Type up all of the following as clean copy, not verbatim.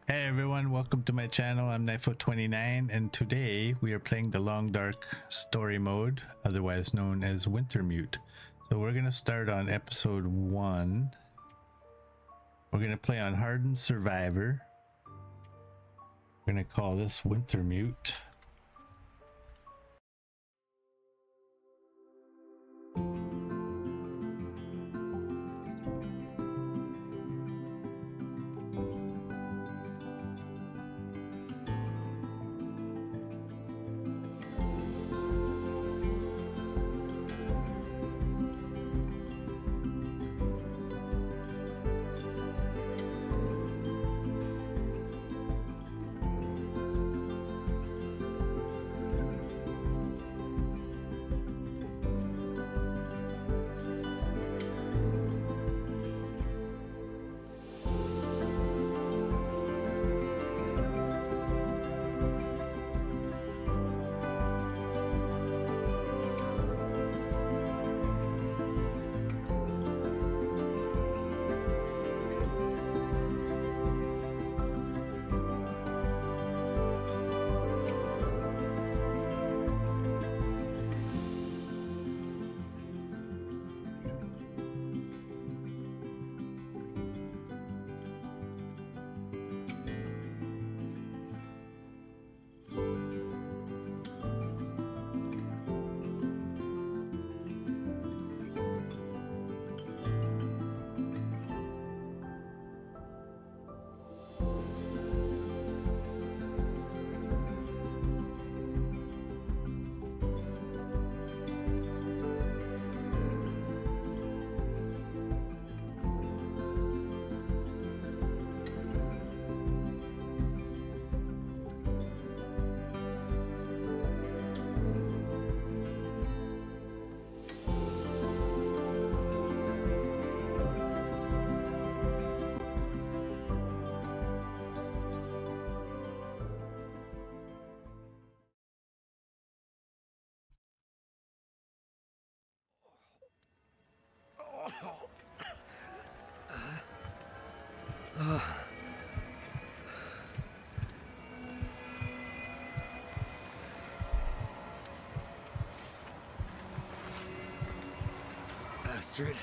Hey everyone, welcome to my channel. I'm Pt1, and today we are playing the Long Dark story mode, otherwise known as Wintermute. So we're going to start on episode 1. We're going to play on Hardened Survivor. We're going to call this Wintermute. Bastard.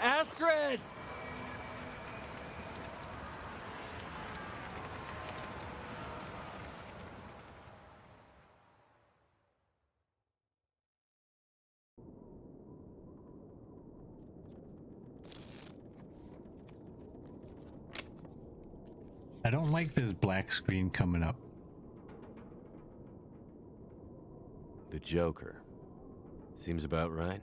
Astrid! I don't like this black screen coming up. The Joker. Seems about right.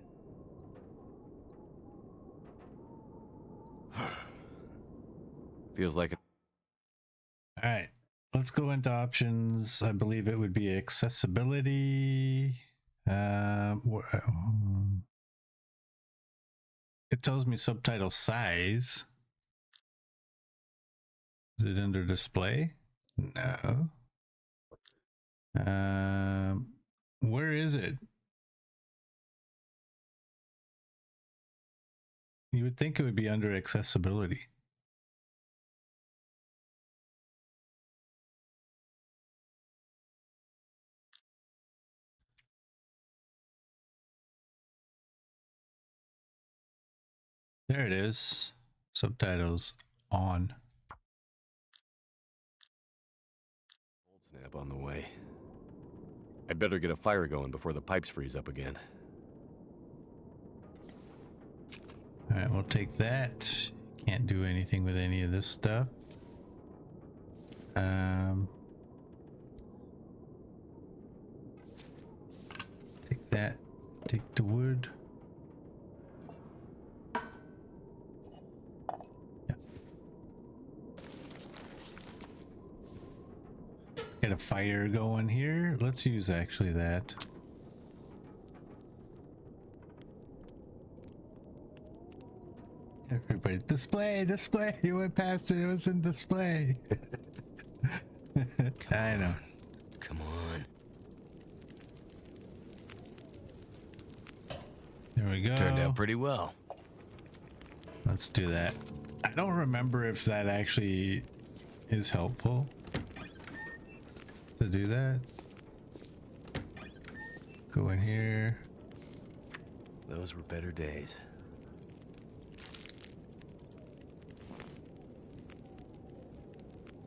Feels like All right, let's go into options. I believe it would be accessibility. It tells me subtitle size. Is it under display? No. Where is it? You would think it would be under accessibility. There it is. Subtitles on. cold snap on the way. I'd better get a fire going before the pipes freeze up again. All right, we'll take that. Can't do anything with any of this stuff. Take that. Take the wood. Yeah. Get a fire going here. Let's use actually that. Everybody, display, display. You went past it. It was in display. I know. Come on. There we go. Turned out pretty well. Let's do that. I don't remember if that actually is helpful to do that. Go in here. Those were better days.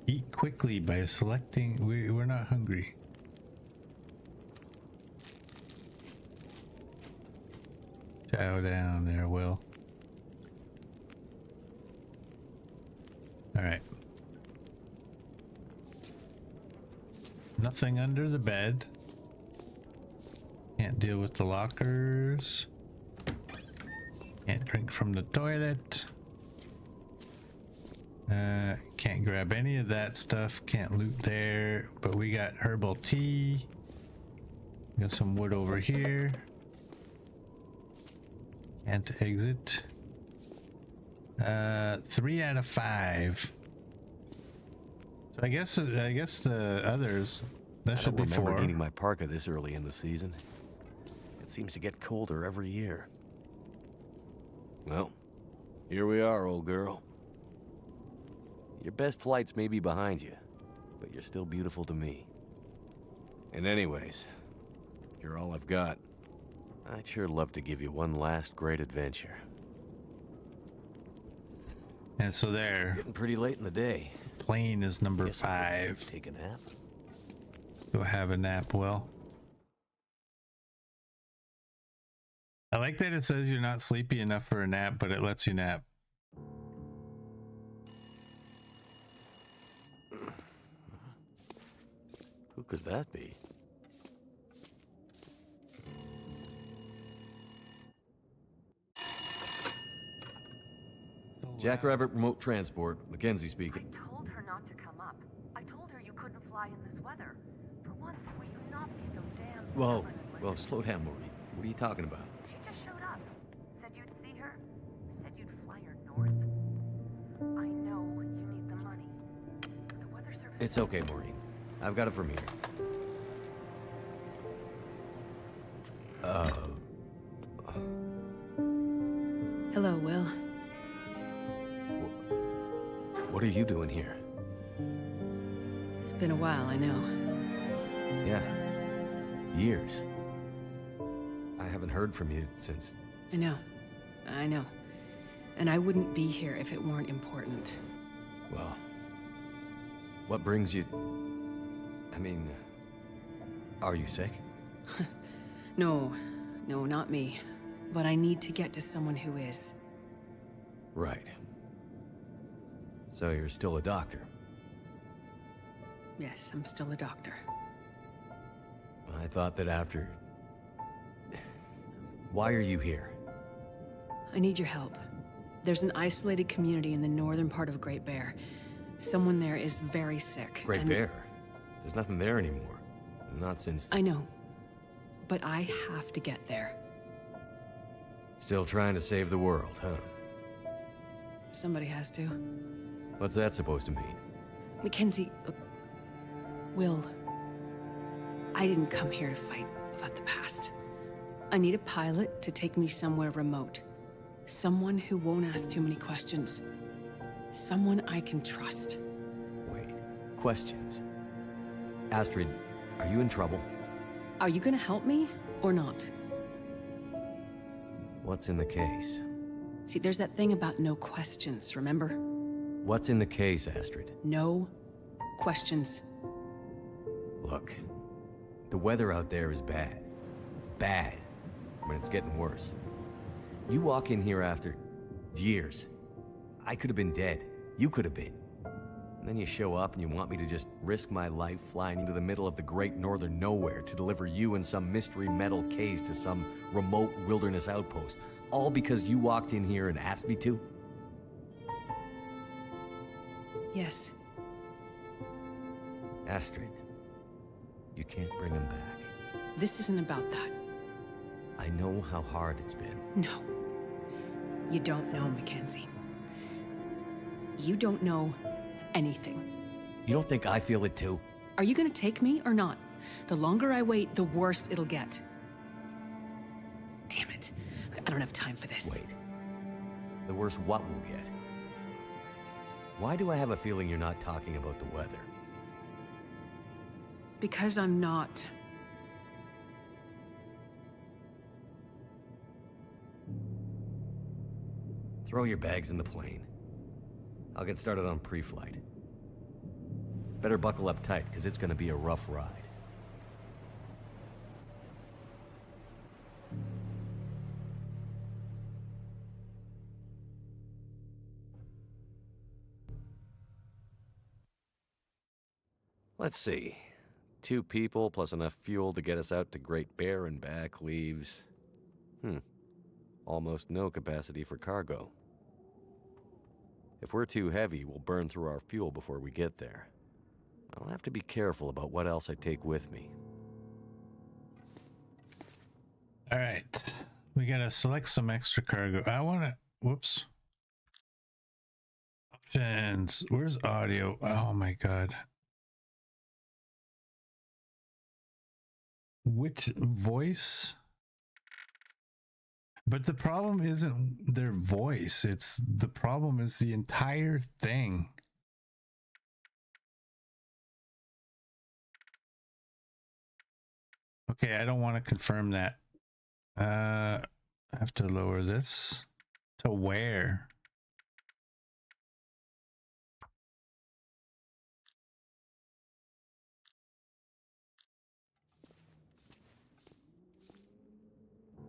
Eat quickly by selecting. We're not hungry. Chow down there, Will. All right. Nothing under the bed. Can't deal with the lockers. Can't drink from the toilet. Can't grab any of that stuff. Can't loot there. But we got herbal tea. Got some wood over here. Can't exit. 3 out of 5. So I guess the others, that should be 4. I don't remember needing my parka this early in the season. It seems to get colder every year. Well, here we are, old girl. Your best flights may be behind you, but you're still beautiful to me. And anyways, you're all I've got. I'd sure love to give you one last great adventure. And so there. Getting pretty late in the day. Plane is number 5. Take a nap. Go have a nap, Will. I like that it says you're not sleepy enough for a nap, but it lets you nap. Who could that be? Jackrabbit Remote Transport, Mackenzie speaking. I told her not to come up. I told her you couldn't fly in this weather. For once, will you not be so damn Whoa, stubborn and whoa, listen? slow down, Maureen. What are you talking about? She just showed up. Said you'd see her. Said you'd fly her north. I know you need the money. The weather service... It's okay, Maureen. I've got it from here. Hello, Will. What are you doing here? It's been a while, I know. Yeah. Years. I haven't heard from you since... I know. And I wouldn't be here if it weren't important. Well... What brings you... I mean... Are you sick? No, not me. But I need to get to someone who is. Right. So you're still a doctor? Yes, I'm still a doctor. I thought that after... Why are you here? I need your help. There's an isolated community in the northern part of Great Bear. Someone there is very sick. Great Bear? There's nothing there anymore. Not since... I know. But I have to get there. Still trying to save the world, huh? Somebody has to. What's that supposed to mean? Mackenzie... Will... I didn't come here to fight about the past. I need a pilot to take me somewhere remote. Someone who won't ask too many questions. Someone I can trust. Wait. Questions? Astrid, are you in trouble? Are you gonna help me, or not? What's in the case? See, there's that thing about no questions, remember? What's in the case, Astrid? No questions. Look, the weather out there is bad. Bad. But it's getting worse. You walk in here after years. I could have been dead. You could have been. And then you show up and you want me to just risk my life flying into the middle of the great northern nowhere to deliver you in some mystery metal case to some remote wilderness outpost. All because you walked in here and asked me to? Yes. Astrid, you can't bring him back. This isn't about that. I know how hard it's been. No. You don't know, Mackenzie. You don't know anything. You don't think I feel it too? Are you gonna take me or not? The longer I wait, the worse it'll get. Damn it. I don't have time for this. Wait. The worst what we'll get? Why do I have a feeling you're not talking about the weather? Because I'm not. Throw your bags in the plane. I'll get started on pre-flight. Better buckle up tight, because it's gonna be a rough ride. Let's see. 2 people plus enough fuel to get us out to Great Bear and back leaves... almost no capacity for cargo. If we're too heavy, we'll burn through our fuel before we get there. I'll have to be careful about what else I take with me. All right. We gotta select some extra cargo. I wanna, whoops. Options. Where's audio? Oh my God. Which voice? But the problem isn't their voice. It's the problem is the entire thing. Okay, I don't want to confirm that. I have to lower this to where?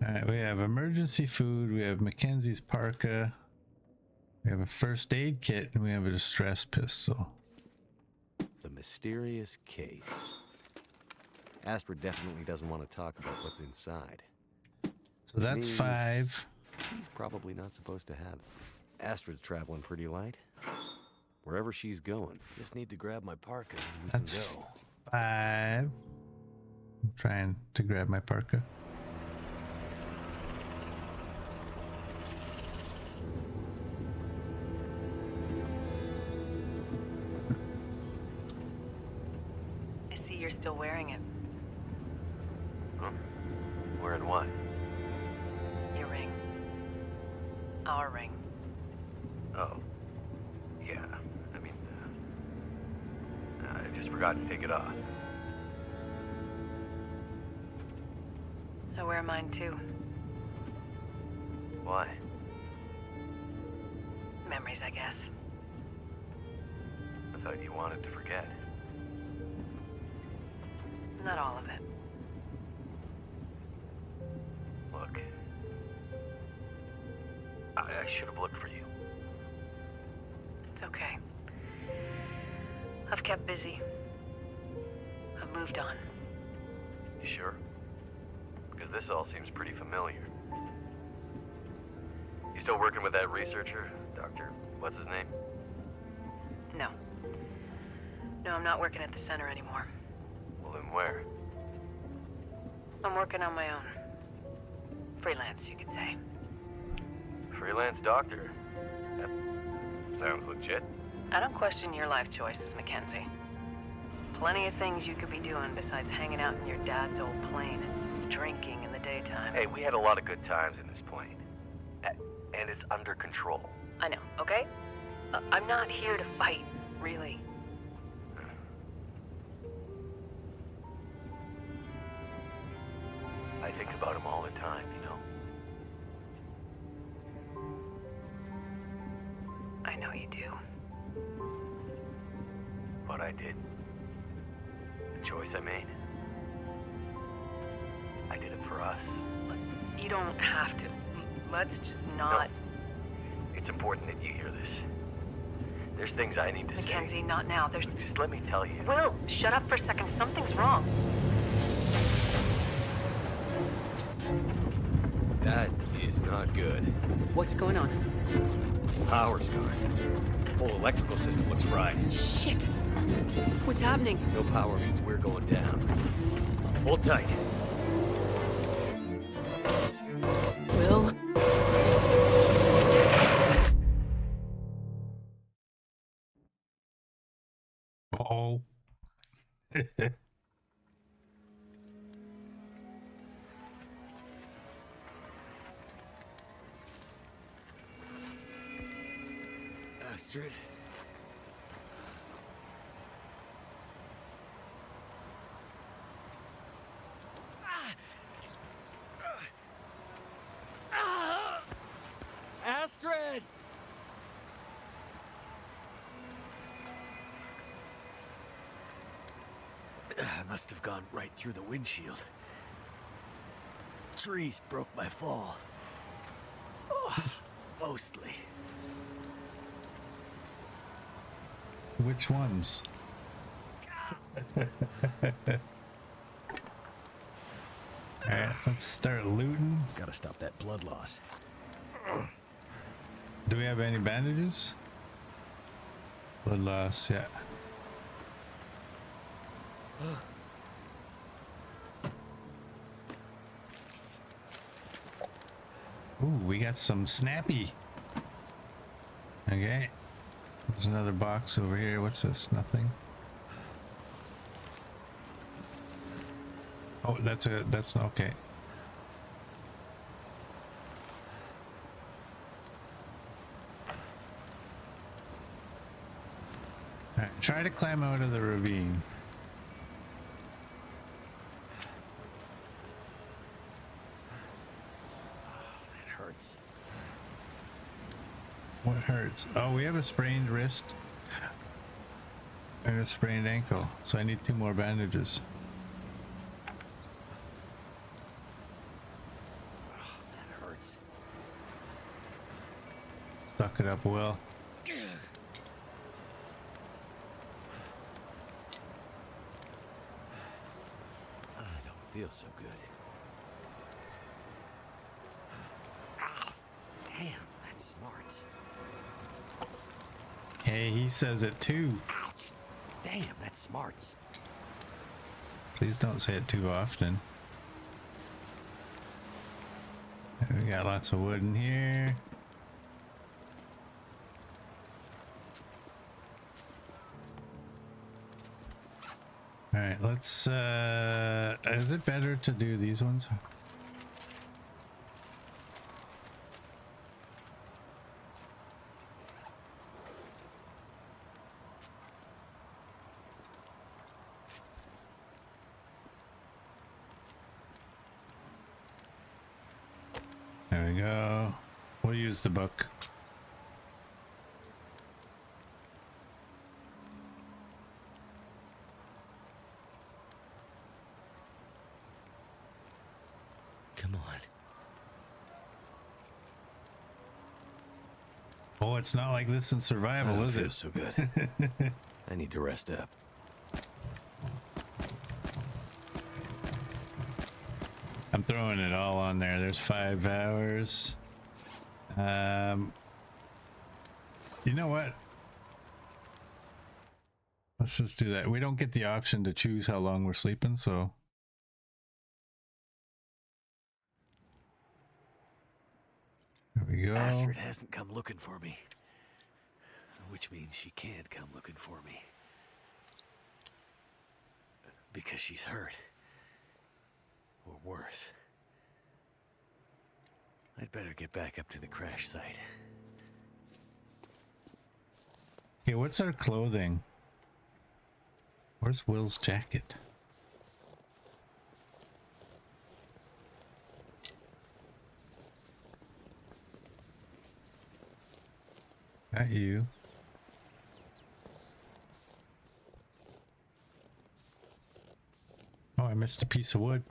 All right, we have emergency food, we have Mackenzie's parka, we have a first aid kit, and we have a distress pistol. The mysterious case. Astrid definitely doesn't want to talk about what's inside. So that's Means 5. She's probably not supposed to have it. Astrid's traveling pretty light. Wherever she's going, just need to grab my parka and we That's can go. 5. I'm trying to grab my parka. I see you're still wearing it. Huh? Wearing what? Your ring. Our ring. Oh. Yeah. I mean, I just forgot to take it off. I wear mine too. Why? Memories, I guess. I thought you wanted to forget. Not all of it. Look. I should have looked for you. It's okay. I've kept busy. I've moved on. You sure? Because this all seems pretty familiar. You still working with that researcher? Dr. What's his name? No. No, I'm not working at the center anymore. Well, then where? I'm working on my own. Freelance, you could say. Freelance doctor? That sounds legit. I don't question your life choices, Mackenzie. Plenty of things you could be doing besides hanging out in your dad's old plane and drinking in the daytime. Hey, we had a lot of good times in this plane. And it's under control. I know, okay? I'm not here to fight, really. I think about him all the time, you know? I know you do. What I did. The choice I made. I did it for us. You don't have to. Let's just not... No. It's important that you hear this. There's things I need to Mackenzie, say. not now. There's... Just let me tell you. Will, shut up for a second. Something's wrong. That is not good. What's going on? Power's gone. Whole electrical system looks fried. Shit! What's happening? No power means we're going down. Hold tight. Will? Uh-oh. Astrid. Astrid! I must have gone right through the windshield. Trees broke my fall. Mostly. Which ones? Alright, let's start looting. Gotta stop that blood loss. Do we have any bandages? Blood loss, yeah. Ooh, we got some snappy. Okay. There's another box over here. What's this? Nothing. Oh, that's okay. Alright, try to climb out of the ravine. That hurts. What hurts? Oh, we have a sprained wrist and a sprained ankle, so I need 2 more bandages. That hurts. Suck it up, Will. I don't feel so good. Ah, damn, that smarts. Hey, he says it too. Ouch. Damn, that smarts. Please don't say it too often. We got lots of wood in here. All right, let's, is it better to do these ones? There we go. We'll use the book. Come on. Oh, it's not like this in survival, is it? So good. I need to rest up. I'm throwing it all on there. There's 5 hours. You know what? Let's just do that. We don't get the option to choose how long we're sleeping, so. There we go. Astrid hasn't come looking for me. Which means she can't come looking for me. Because she's hurt. Or worse. I'd better get back up to the crash site. Okay, what's our clothing? Where's Will's jacket? Not you. Oh, I missed a piece of wood.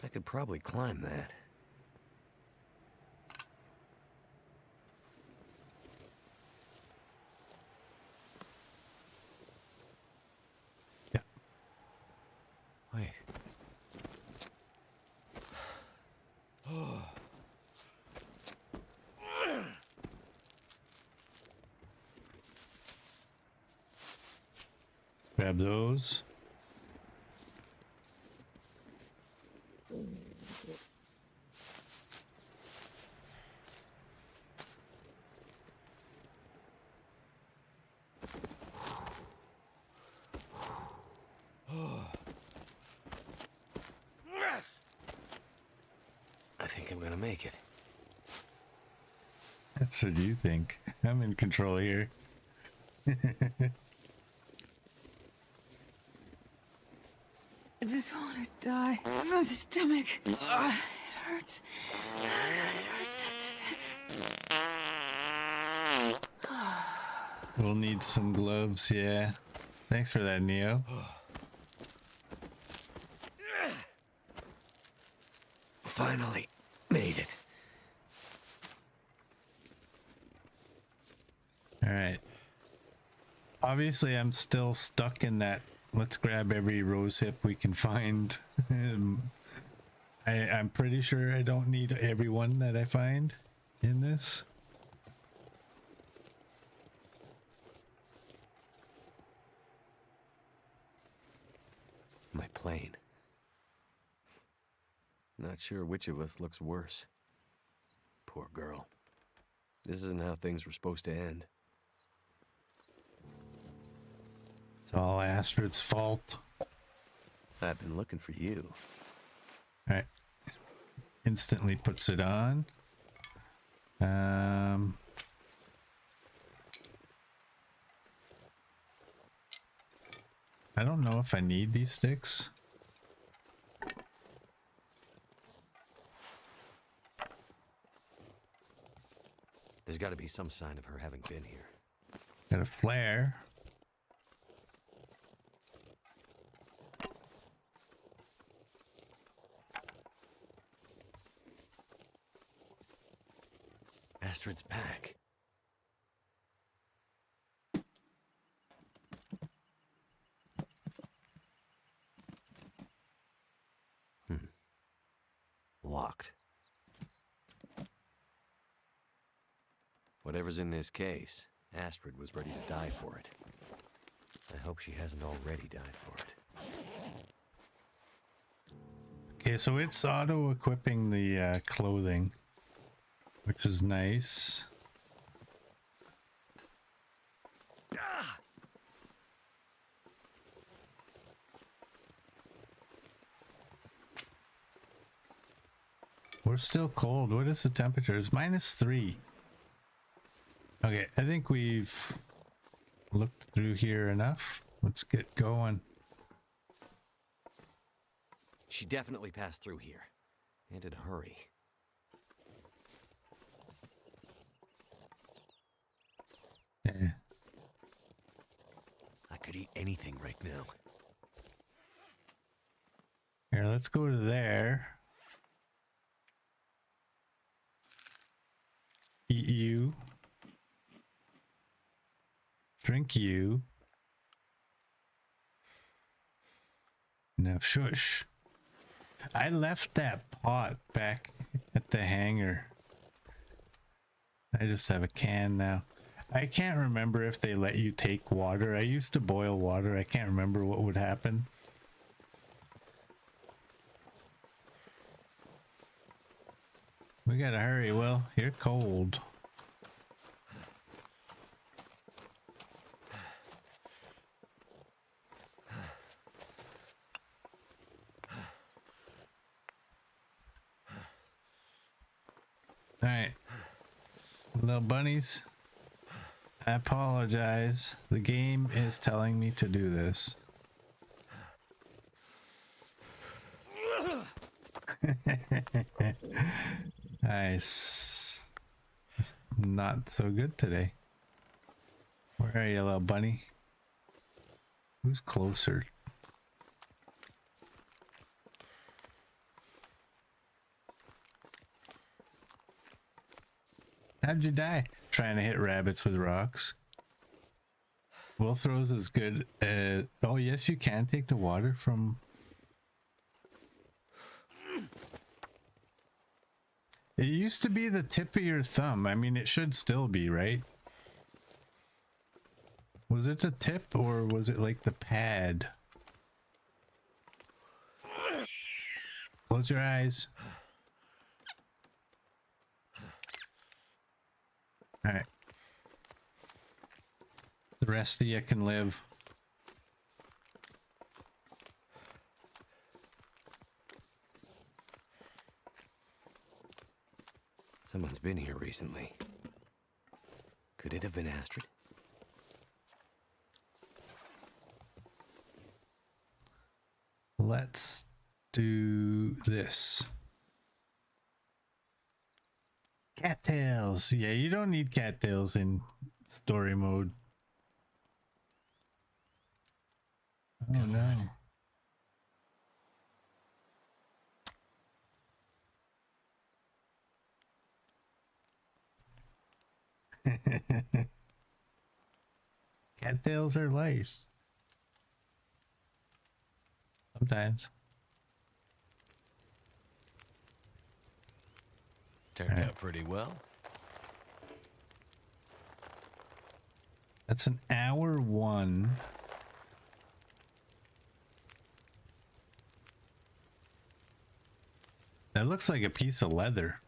I could probably climb that. Yeah. Wait. Grab those. make it. That's what you think. I'm in control here. I just want to die. My stomach. It hurts. It hurts. We'll need some gloves, yeah. Thanks for that, Neo. Finally made it. Alright. Obviously, I'm still stuck in that let's grab every rose hip we can find. I'm pretty sure I don't need every one that I find in this. My plane. Not sure which of us looks worse. Poor girl. This isn't how things were supposed to end. It's all Astrid's fault. I've been looking for you. Alright. Instantly puts it on. I don't know if I need these sticks. There's got to be some sign of her having been here. Got a flare. Astrid's pack. Locked. Whatever's in this case, Astrid was ready to die for it. I hope she hasn't already died for it. Okay, so it's auto-equipping the clothing, which is nice. We're still cold. What is the temperature? It's -3. Okay, I think we've looked through here enough. Let's get going. She definitely passed through here. And in a hurry. Yeah. I could eat anything right now. Here, let's go to there. Eat you. Drink you. Now shush. I left that pot back at the hangar. I just have a can now. I can't remember if they let you take water. I used to boil water. I can't remember what would happen. We gotta hurry, Will. You're cold. Alright. Little bunnies. I apologize. The game is telling me to do this. Nice. Not so good today. Where are you, little bunny? Who's closer? How'd you die? Trying to hit rabbits with rocks. Will throws is good as... Oh, yes, you can take the water from... It used to be the tip of your thumb. I mean, it should still be, right? Was it the tip or was it like the pad? Close your eyes. All right. The rest of you can live. Someone's been here recently. Could it have been Astrid? Let's do this. Cattails. Yeah, you don't need cattails in story mode. Oh no. Cattails are lice. Sometimes. Turned out pretty well. That's an hour 1. That looks like a piece of leather.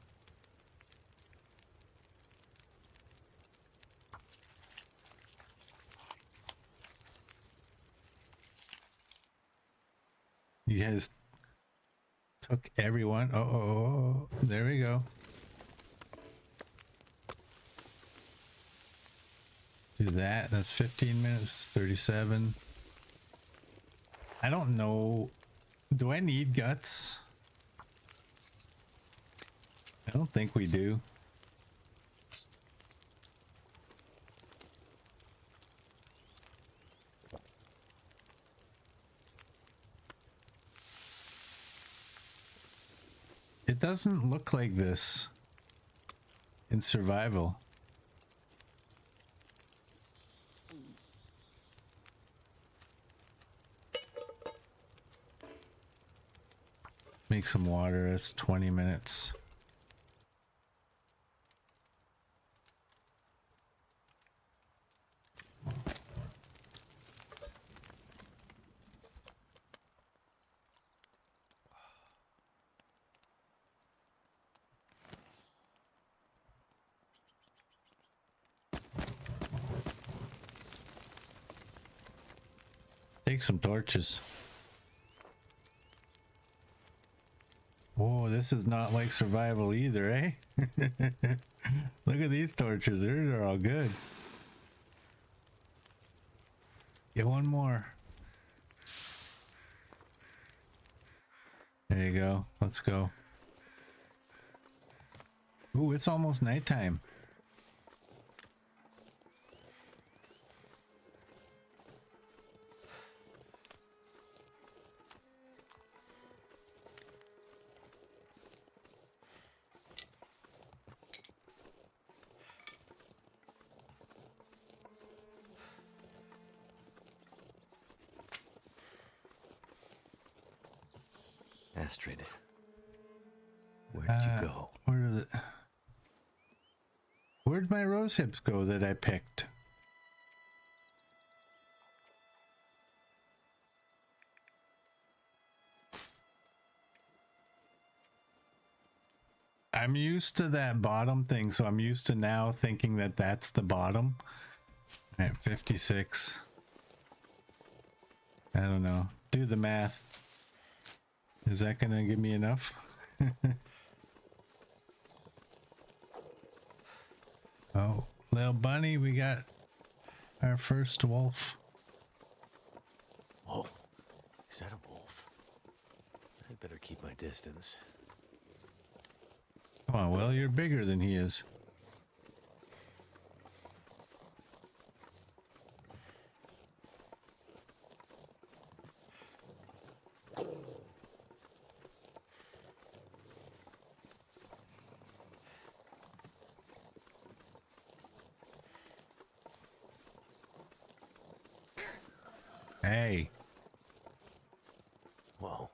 You guys took everyone. Oh, there we go. Do that. That's 15 minutes, 37. I don't know. Do I need guts? I don't think we do. It doesn't look like this in survival. Make some water. It's 20 minutes. Take some torches. Whoa, this is not like survival either, eh? Look at these torches. They're all good. Get one more. There you go. Let's go. Ooh, it's almost nighttime. Astrid, where did you go? Where'd my rose hips go that I picked? I'm used to that bottom thing, so I'm used to now thinking that that's the bottom. All right, 56. I don't know. Do the math. Is that gonna give me enough? Oh, little bunny, we got our first wolf. Oh, is that a wolf? I'd better keep my distance. Come on, Will, you're bigger than he is. Hey. Whoa.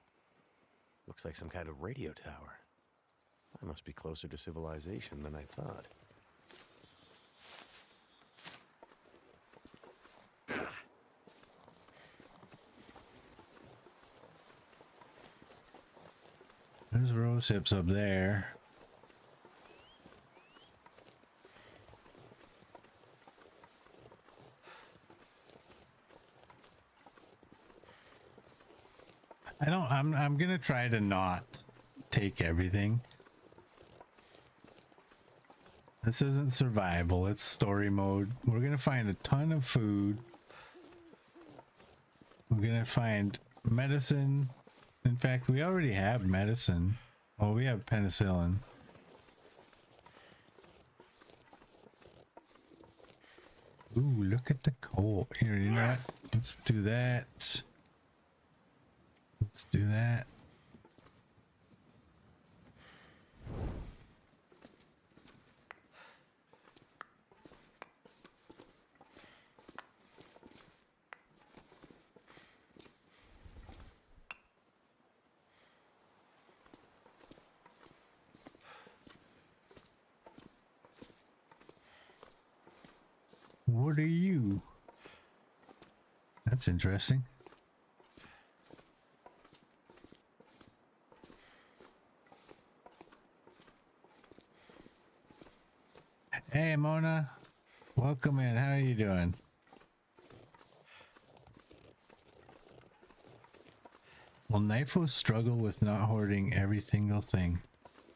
Looks like some kind of radio tower. I must be closer to civilization than I thought. There's rose hips up there. I'm gonna try to not take everything. This isn't survival, it's story mode. We're gonna find a ton of food. We're gonna find medicine. In fact, we already have medicine. Well, we have penicillin. Ooh, look at the coal. Here, you know what? Let's do that. Let's do that. What are you? That's interesting. Hey, Mona. Welcome in. How are you doing? Will Knifo struggle with not hoarding every single thing?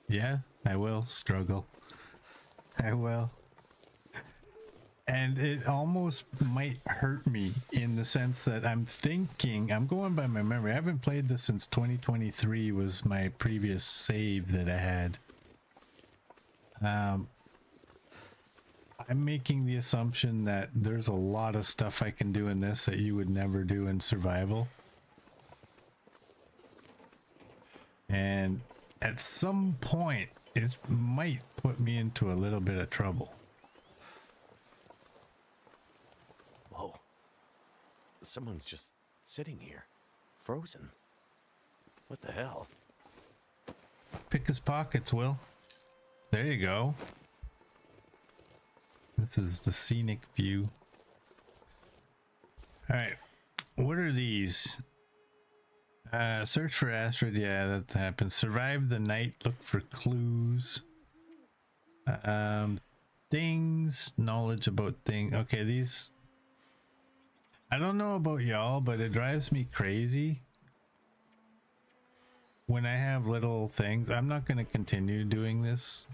Yeah, I will struggle. I will. And it almost might hurt me in the sense that I'm thinking, I'm going by my memory. I haven't played this since 2023 was my previous save that I had. I'm making the assumption that there's a lot of stuff I can do in this that you would never do in survival. And at some point, it might put me into a little bit of trouble. Whoa. Someone's just sitting here, frozen. What the hell? Pick his pockets, Will. There you go. This is the scenic view. All right. What are these? Search for asteroid. Yeah, that happens. Survive the night. Look for clues. Things. Knowledge about things. Okay, these. I don't know about y'all, but it drives me crazy when I have little things. I'm not going to continue doing this,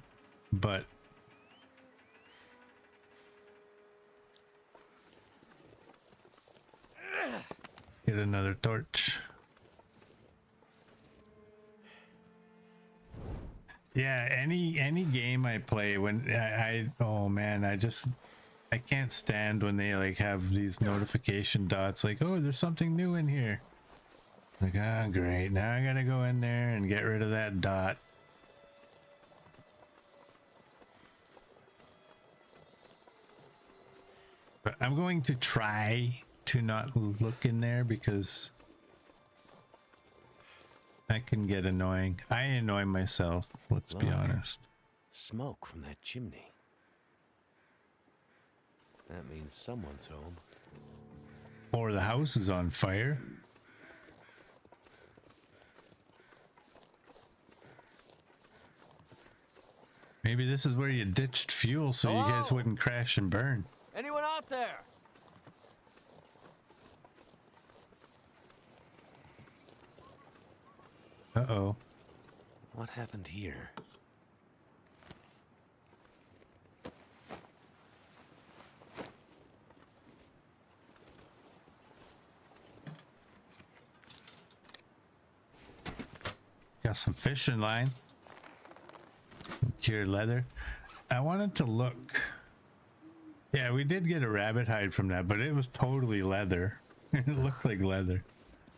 but let's get another torch. Yeah, any game I play, when I oh man, I can't stand when they like have these notification dots like, oh, there's something new in here. Like, oh great, now I gotta go in there and get rid of that dot. But I'm going to try to not look in there because that can get annoying. I annoy myself, let's be honest. Smoke from that chimney. That means someone's home. Or the house is on fire. Maybe this is where you ditched fuel so you guys wouldn't crash and burn. Anyone out there? Uh-oh. What happened here? Got some fishing line. Some cured leather. I wanted to look. Yeah, we did get a rabbit hide from that, but it was totally leather. It looked like leather.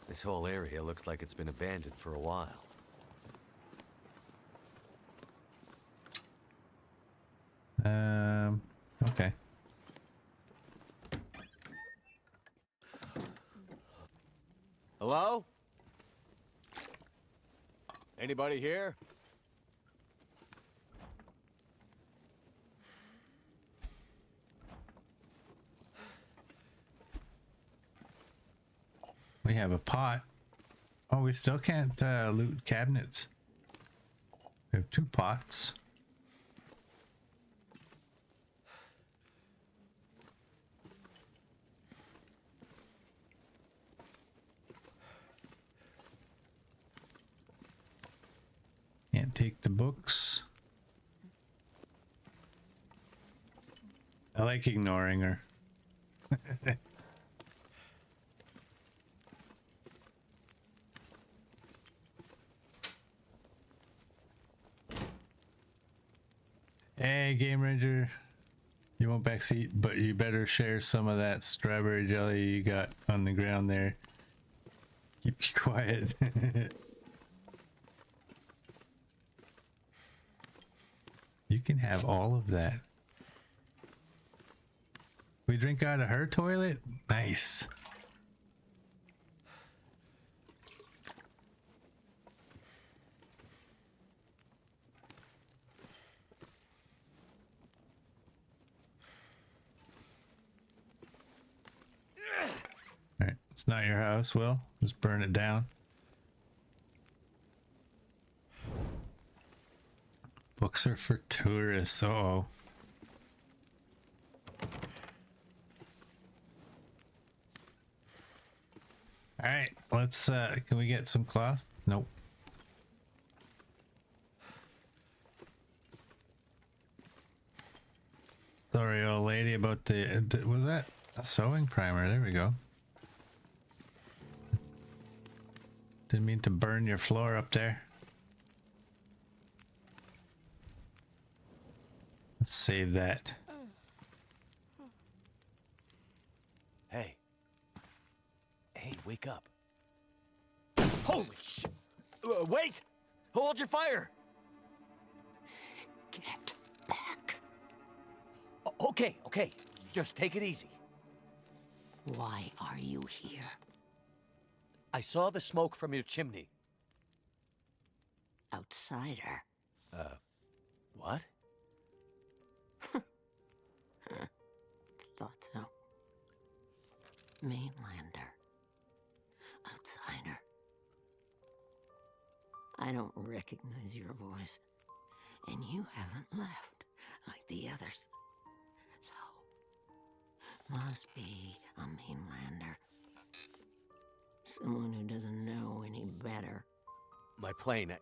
This whole area looks like it's been abandoned for a while. Okay. Hello? Anybody here? We have a pot. Oh, we still can't loot cabinets. We have 2 pots. Can't take the books. I like ignoring her. Hey, Game Ranger. You want backseat, but you better share some of that strawberry jelly you got on the ground there. Keep you quiet. You can have all of that. We drink out of her toilet? Nice. Alright, it's not your house, Will. Just burn it down. Books are for tourists. Uh-oh. Alright, let's can we get some cloth? Nope. Sorry, old lady, about the was that a sewing primer? There we go. Didn't mean to burn your floor up there. Let's save that. Hey. Hey, wake up. Holy shit! Wait! Hold your fire! Get back. Okay, okay. Just take it easy. Why are you here? I saw the smoke from your chimney. Outsider. What? Thought so. Mainlander. Outsider. I don't recognize your voice. And you haven't left like the others. So, must be a mainlander. Someone who doesn't know any better. My plane,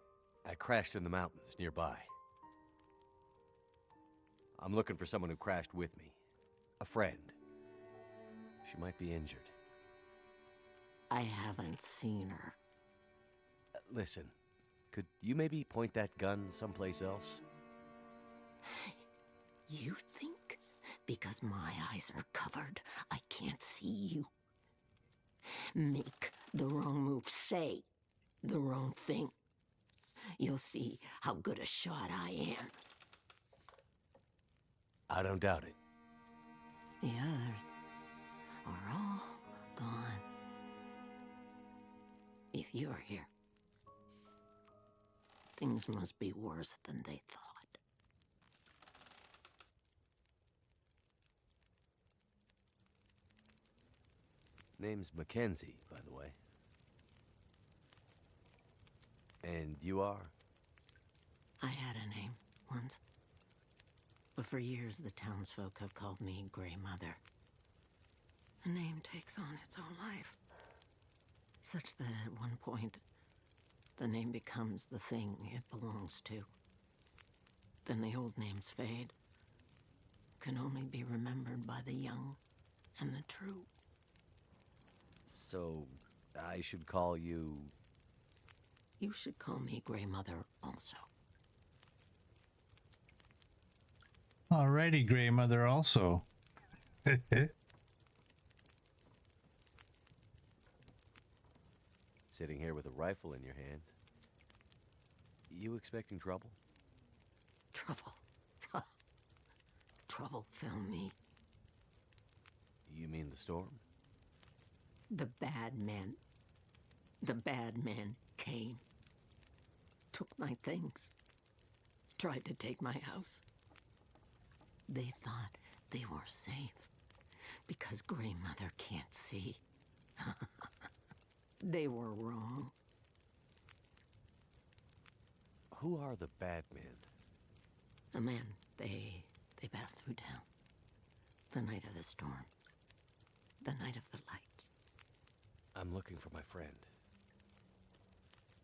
I crashed in the mountains nearby. I'm looking for someone who crashed with me. A friend. She might be injured. I haven't seen her. Listen, could you maybe point that gun someplace else? You think because my eyes are covered, I can't see you? Make the wrong move, say the wrong thing. You'll see how good a shot I am. I don't doubt it. The others are all gone. If you're here, things must be worse than they thought. Name's Mackenzie, by the way. And you are? I had a name once. But for years, the townsfolk have called me Grey Mother. A name takes on its own life. Such that at one point, the name becomes the thing it belongs to. Then the old names fade. Can only be remembered by the young and the true. So, I should call you... You should call me Grey Mother also. Alrighty, Grey Mother also. Sitting here with a rifle in your hand. You expecting trouble? Trouble. Trouble found me. You mean the storm? The bad men. The bad men came. Took my things. Tried to take my house. They thought they were safe. Because Grey Mother can't see. They were wrong. Who are the bad men? The men, they passed through town. The night of the storm. The night of the lights. I'm looking for my friend.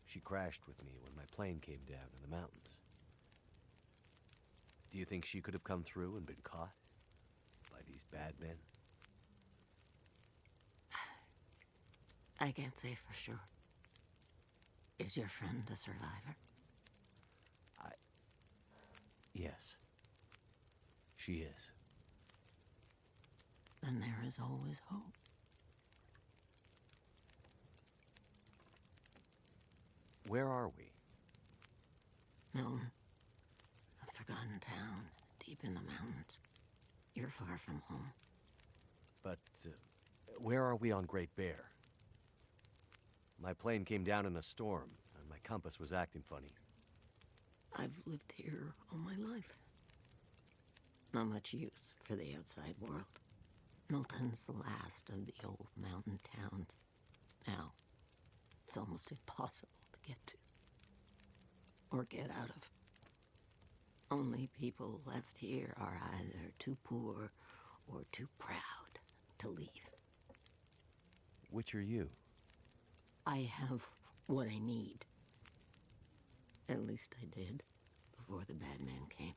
She crashed with me when my plane came down in the mountains. Do you think she could have come through and been caught? these bad men? I can't say for sure. Is your friend a survivor? Yes. She is. Then there is always hope. Where are we? Milton, a forgotten town, deep in the mountains. You're far from home. But, where are we on Great Bear? My plane came down in a storm, and my compass was acting funny. I've lived here all my life. Not much use for the outside world. Milton's the last of the old mountain towns. Now, it's almost impossible to get to. Or get out of. Only people left here are either too poor or too proud to leave. Which are you? I have what I need. At least I did, before the bad man came.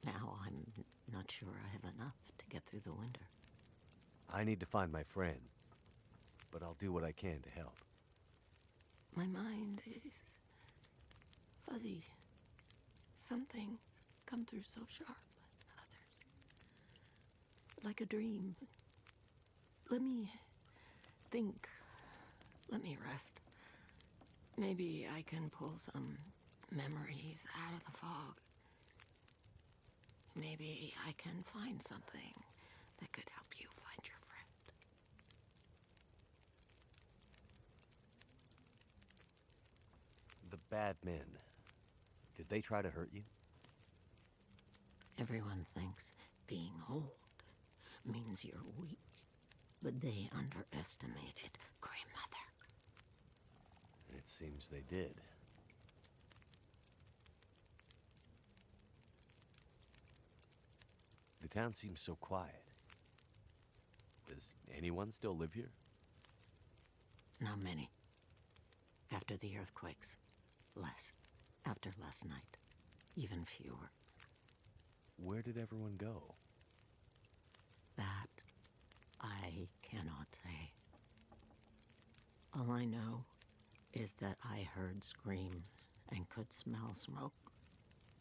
Now I'm not sure I have enough to get through the winter. I need to find my friend, but I'll do what I can to help. My mind is fuzzy. Some things come through so sharp, others like a dream. Let me think. Let me rest. Maybe I can pull some memories out of the fog. Maybe I can find something that could help you find your friend. The bad men. Did they try to hurt you? Everyone thinks being old means you're weak, but they underestimated Grey Mother. It seems they did. The town seems so quiet. Does anyone still live here? Not many. After the earthquakes, less. After last night, even fewer. Where did everyone go? That I cannot say. All I know is that I heard screams and could smell smoke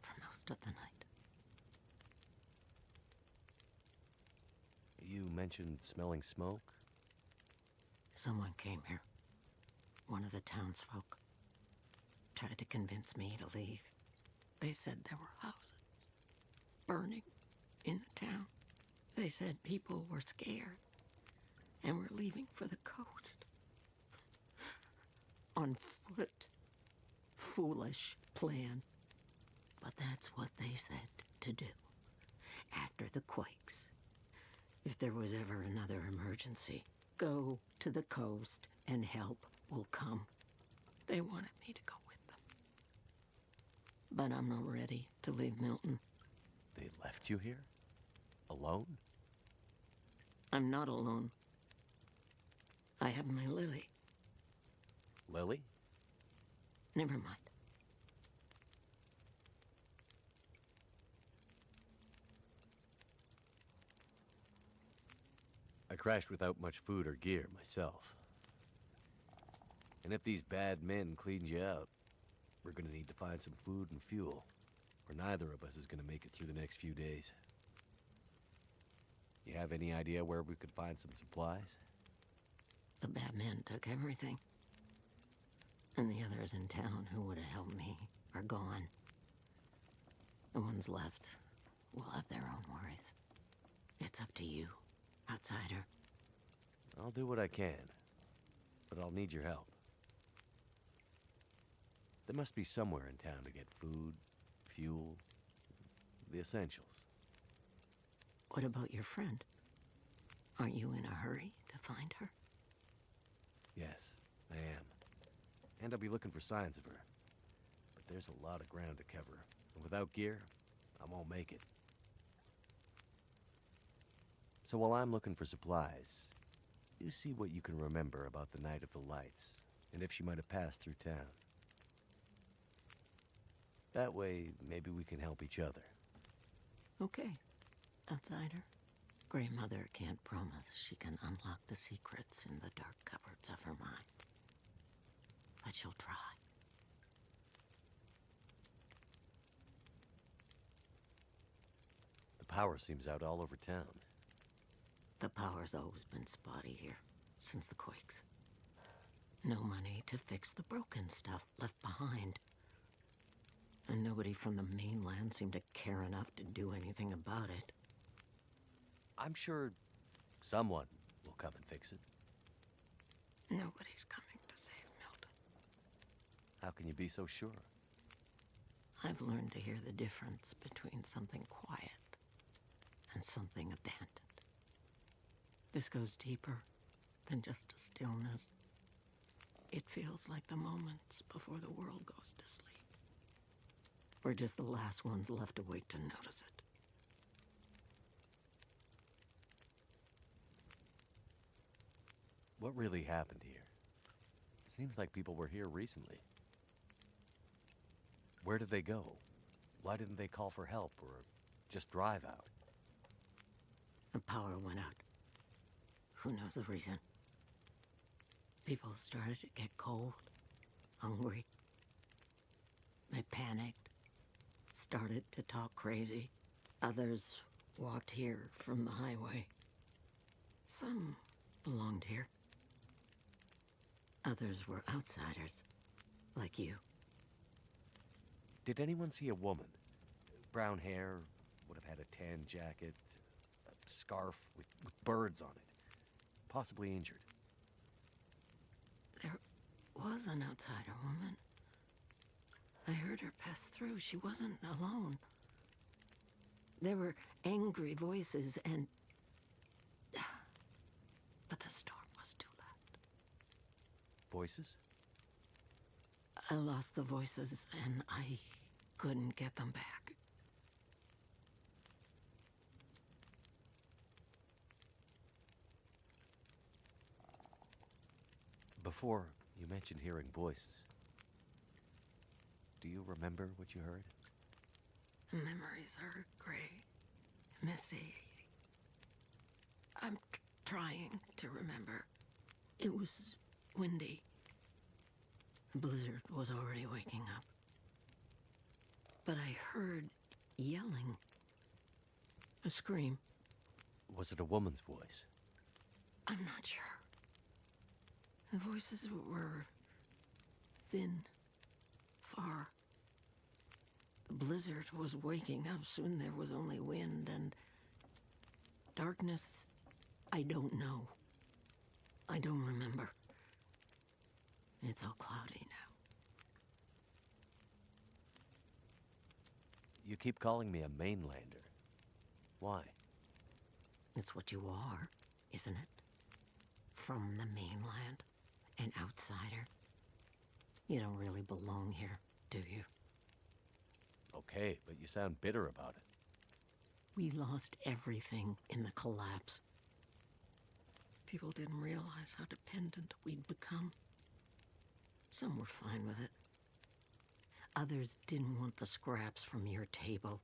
for most of the night. You mentioned smelling smoke? Someone came here. One of the townsfolk. Tried to convince me to leave. They said there were houses burning in the town. They said people were scared and were leaving for the coast. On foot. Foolish plan. But that's what they said to do. After the quakes. If there was ever another emergency, go to the coast and help will come. They wanted me to go with them. But I'm not ready to leave Milton. They left you here? Alone? I'm not alone. I have my Lily. Lily? Never mind. I crashed without much food or gear myself. And if these bad men cleaned you out, we're gonna need to find some food and fuel, or neither of us is gonna make it through the next few days. You have any idea where we could find some supplies? The bad men took everything. And the others in town who would have helped me are gone. The ones left will have their own worries. It's up to you, outsider. I'll do what I can, but I'll need your help. There must be somewhere in town to get food, fuel, the essentials. What about your friend? Aren't you in a hurry to find her? Yes, I am. And I'll be looking for signs of her. But there's a lot of ground to cover, and without gear, I won't make it. So while I'm looking for supplies, you see what you can remember about the Night of the Lights, and if she might have passed through town. That way, maybe we can help each other. Okay, outsider. Grey Mother can't promise she can unlock the secrets in the dark cupboards of her mind. But she'll try. The power seems out all over town. The power's always been spotty here, since the quakes. No money to fix the broken stuff left behind. And nobody from the mainland seemed to care enough to do anything about it. I'm sure someone will come and fix it. Nobody's coming to save Milton. How can you be so sure? I've learned to hear the difference between something quiet and something abandoned. This goes deeper than just a stillness. It feels like the moments before the world goes to sleep. We're just the last ones left awake to notice it. What really happened here? Seems like people were here recently. Where did they go? Why didn't they call for help or just drive out? The power went out. Who knows the reason? People started to get cold, hungry. They panicked, started to talk crazy. Others walked here from the highway. Some belonged here. Others were outsiders, like you. Did anyone see a woman? Brown hair, would have had a tan jacket, a scarf with birds on it. Possibly injured. There was an outsider woman. I heard her pass through. She wasn't alone. There were angry voices and... But the storm was too loud. Voices? I lost the voices and I couldn't get them back. Before, you mentioned hearing voices. Do you remember what you heard? Memories are gray, misty. I'm trying to remember. It was windy. The blizzard was already waking up. But I heard yelling. A scream. Was it a woman's voice? I'm not sure. The voices were thin, far. The blizzard was waking up. Soon there was only wind and darkness. I don't know. I don't remember. It's all cloudy now. You keep calling me a mainlander. Why? It's what you are, isn't it? From the mainland, an outsider. You don't really belong here, do you? Okay, but you sound bitter about it. We lost everything in the collapse. People didn't realize how dependent we'd become. Some were fine with it. Others didn't want the scraps from your table.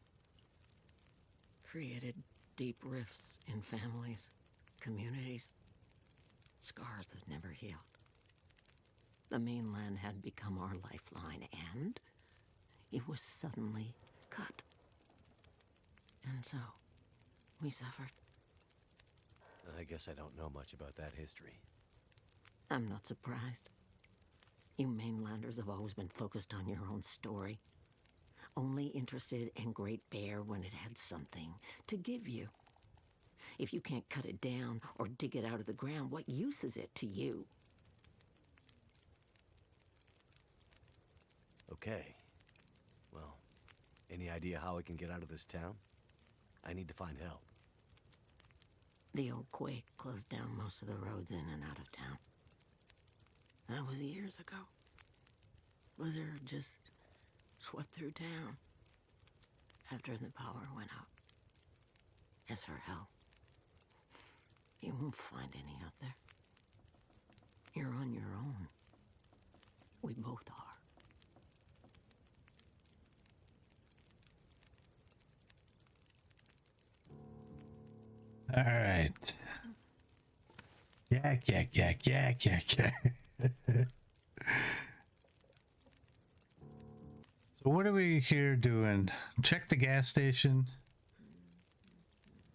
Created deep rifts in families, communities, scars that never healed. The mainland had become our lifeline, and it was suddenly cut. And so, we suffered. I guess I don't know much about that history. I'm not surprised. You mainlanders have always been focused on your own story. Only interested in Great Bear when it had something to give you. If you can't cut it down or dig it out of the ground, what use is it to you? Okay. Well, any idea how I can get out of this town? I need to find help. The old quake closed down most of the roads in and out of town. That was years ago. Blizzard just swept through town after the power went out. As for help, you won't find any out there. You're on your own. We both are. All right. Yak, yak, yak, yak, yak, yak. So what are we here doing? Check the gas station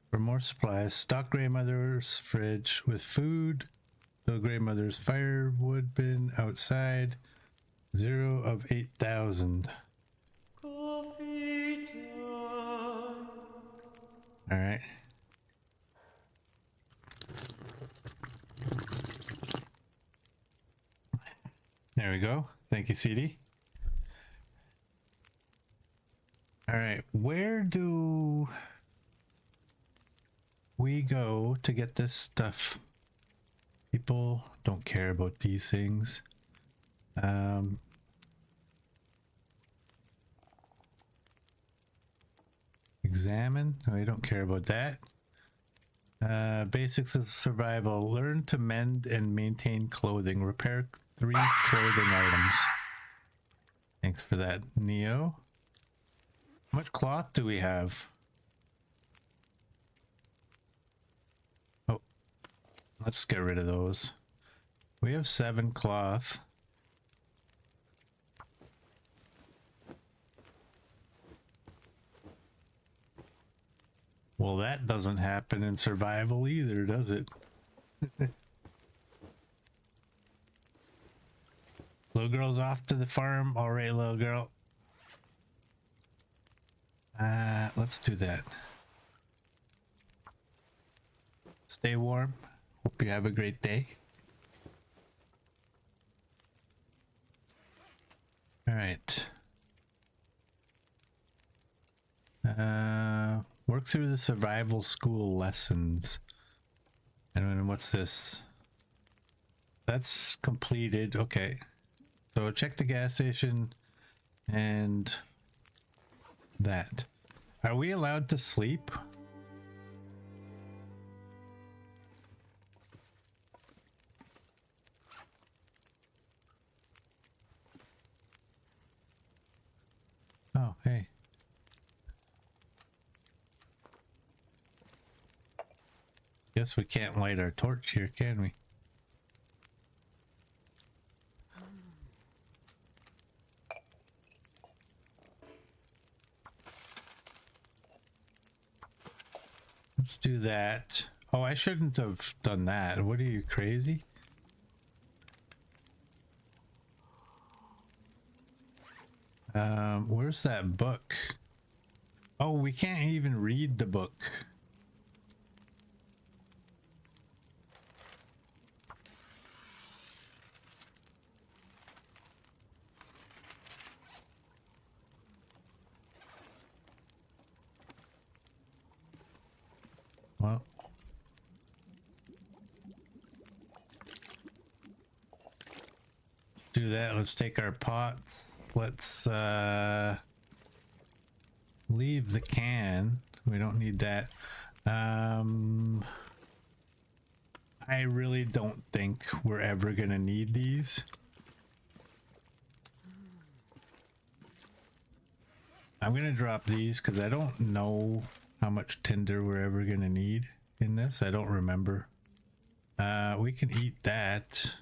for more supplies. Stock grandmother's fridge with food. Fill grandmother's firewood bin outside. 0 of 8,000. Coffee time. All right. There we go. Thank you, CD. All right. Where do we go to get this stuff? People don't care about these things. Examine. We don't care about that. Basics of survival. Learn to mend and maintain clothing. Repair 3 clothing items. Thanks for that, Neo. How much cloth do we have? Oh, let's get rid of those. We have 7 cloth. Well, that doesn't happen in survival either, does it? Little girl's off to the farm. All right, little girl. Let's do that. Stay warm. Hope you have a great day. All right. Work through the survival school lessons. And then what's this? That's completed. Okay. So check the gas station and that. Are we allowed to sleep? Oh, hey. Guess we can't light our torch here, can we? Let's do that. Oh, I shouldn't have done that. What are you, crazy? Where's that book? Oh, we can't even read the book. Well, do that. Let's take our pots. Let's leave the can. We don't need that. I really don't think we're ever gonna need these. I'm gonna drop these because I don't know how much tinder we're ever gonna need in this. I don't remember. We can eat that.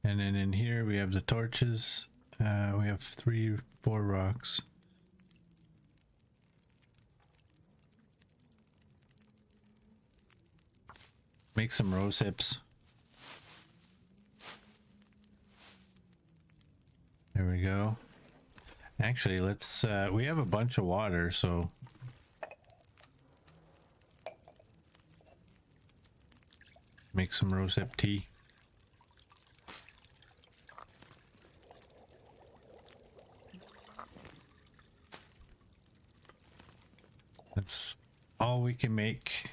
And then in here we have the torches. We have 3, 4 rocks. Make some rose hips. There we go. Actually, let's, we have a bunch of water, so. Make some rose hip tea. That's all we can make.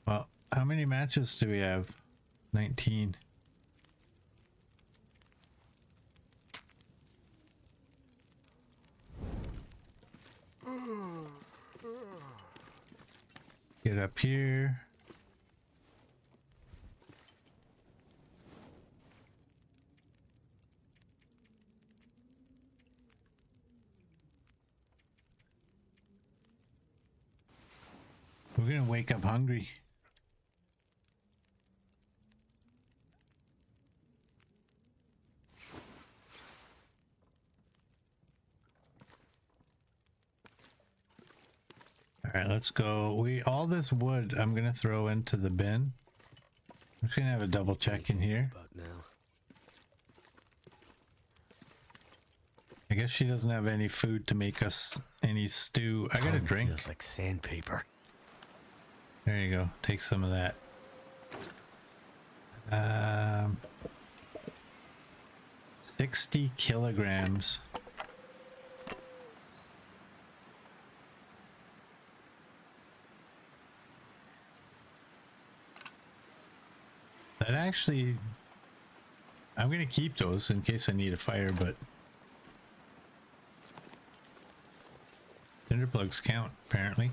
Well, how many matches do we have? 19. Get up here. wake up hungry. All right, let's go. All this wood I'm gonna throw into the bin. I'm just gonna have a double check in here. About now. I guess she doesn't have any food to make us any stew. I got a drink. Feels like sandpaper. There you go. Take some of that. 60 kilograms. That actually, I'm gonna keep those in case I need a fire, but tinder plugs count apparently.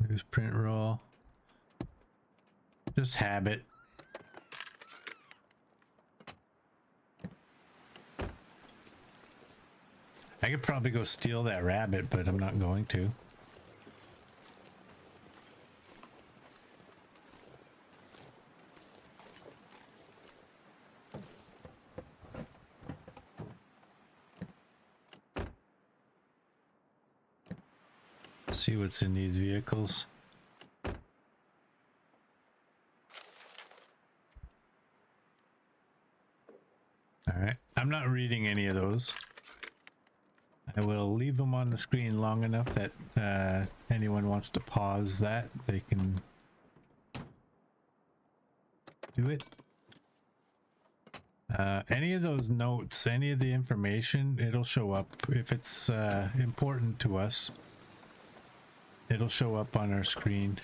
There's print roll. Just habit. I could probably go steal that rabbit, but I'm not going to. See what's in these vehicles. All right, I'm not reading any of those. I will leave them on the screen long enough that anyone wants to pause that, they can do it. Any of those notes, any of the information, it'll show up. If it's important to us, it'll show up on our screen.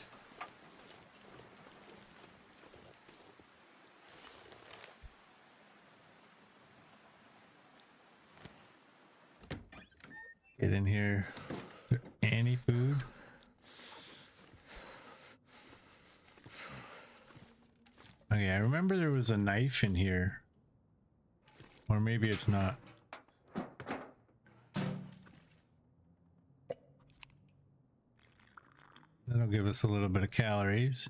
Get in here. Is there any food? Okay, I remember there was a knife in here. Or maybe it's not. That'll give us a little bit of calories.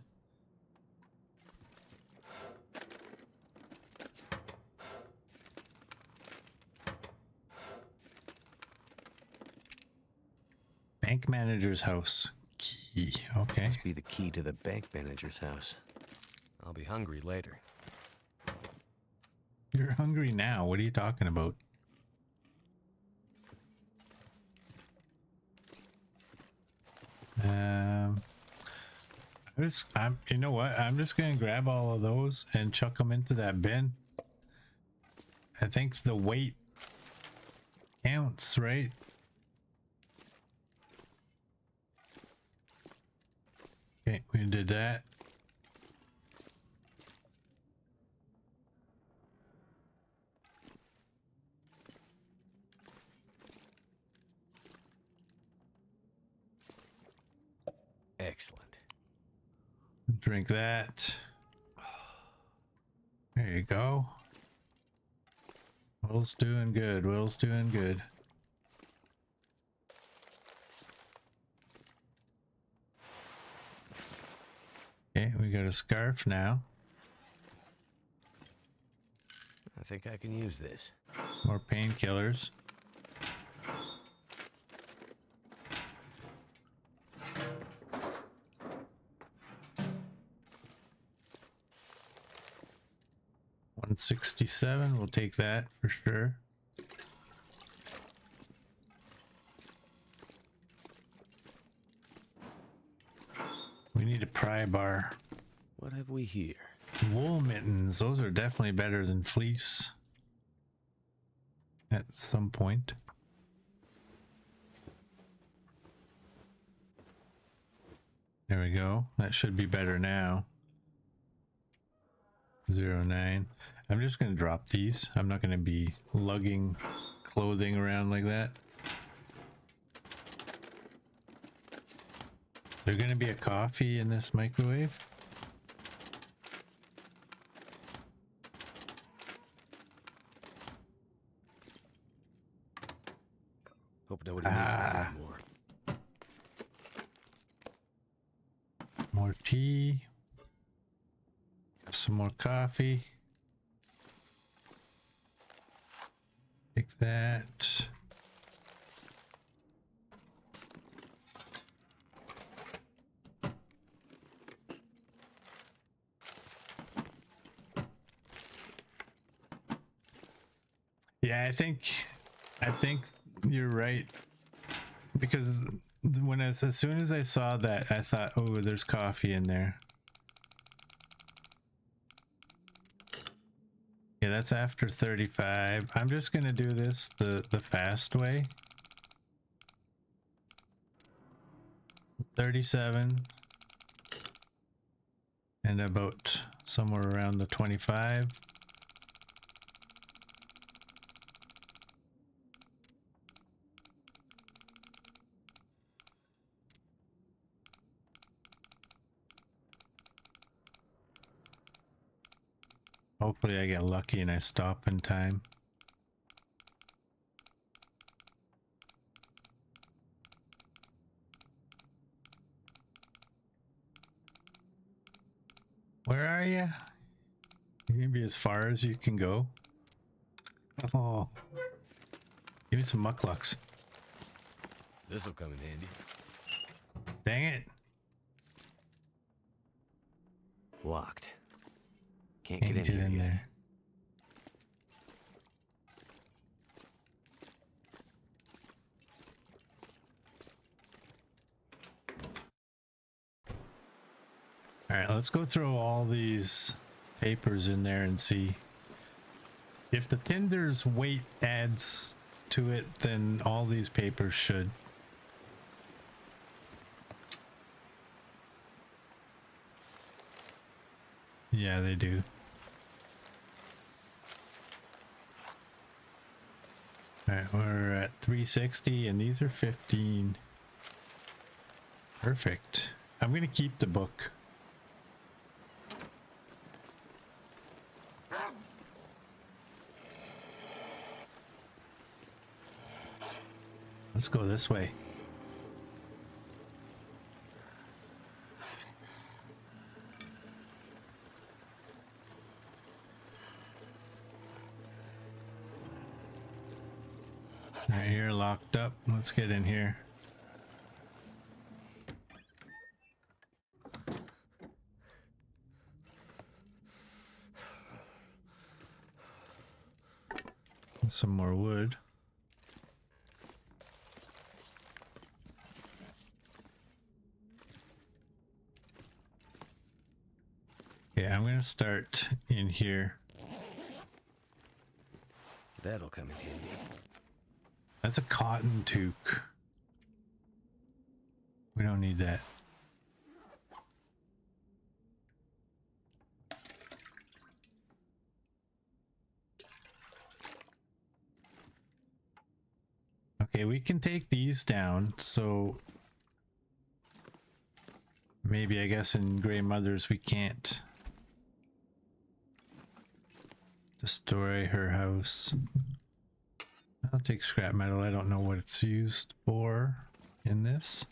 Bank manager's house. Key. Okay. Must be the key to the bank manager's house. I'll be hungry later. You're hungry now. What are you talking about? You know what? I'm just gonna grab all of those and chuck them into that bin. I think the weight counts, right? Okay, we did that. Excellent. Drink that. There you go. Will's doing good. Will's doing good. Okay, we got a scarf now. I think I can use this. More painkillers. $167, we'll take that for sure. We need a pry bar. What have we here? Wool mittens, those are definitely better than fleece. At some point. There we go. That should be better now. 09. I'm just going to drop these. I'm not going to be lugging clothing around like that. Is there going to be a coffee in this microwave? Hope nobody needs this anymore. More tea. Some more coffee. Take that. Yeah, I think you're right, because as soon as I saw that, I thought, oh, there's coffee in there. Yeah, that's after 35. I'm just gonna do this the fast way. 37 and about somewhere around the 25. Hopefully I get lucky and I stop in time. Where are you? You're gonna be as far as you can go. Oh, give me some mucklucks. This'll come in handy. Dang it. Locked. Can't Can't get in here yet. there. All right, let's go through all these papers in there and see if the tinder's weight adds to it, then all these papers should. Yeah, they do. All right, we're at 360 and these are 15. Perfect. I'm gonna keep the book. Let's go this way. Right here, locked up. Let's get in here. Some more wood. Okay, I'm gonna start in here. That'll come in handy. That's a cotton toque. We don't need that. Okay, we can take these down, so maybe I guess in Grey Mothers we can't destroy her house. I'll take scrap metal. I don't know what it's used for in this.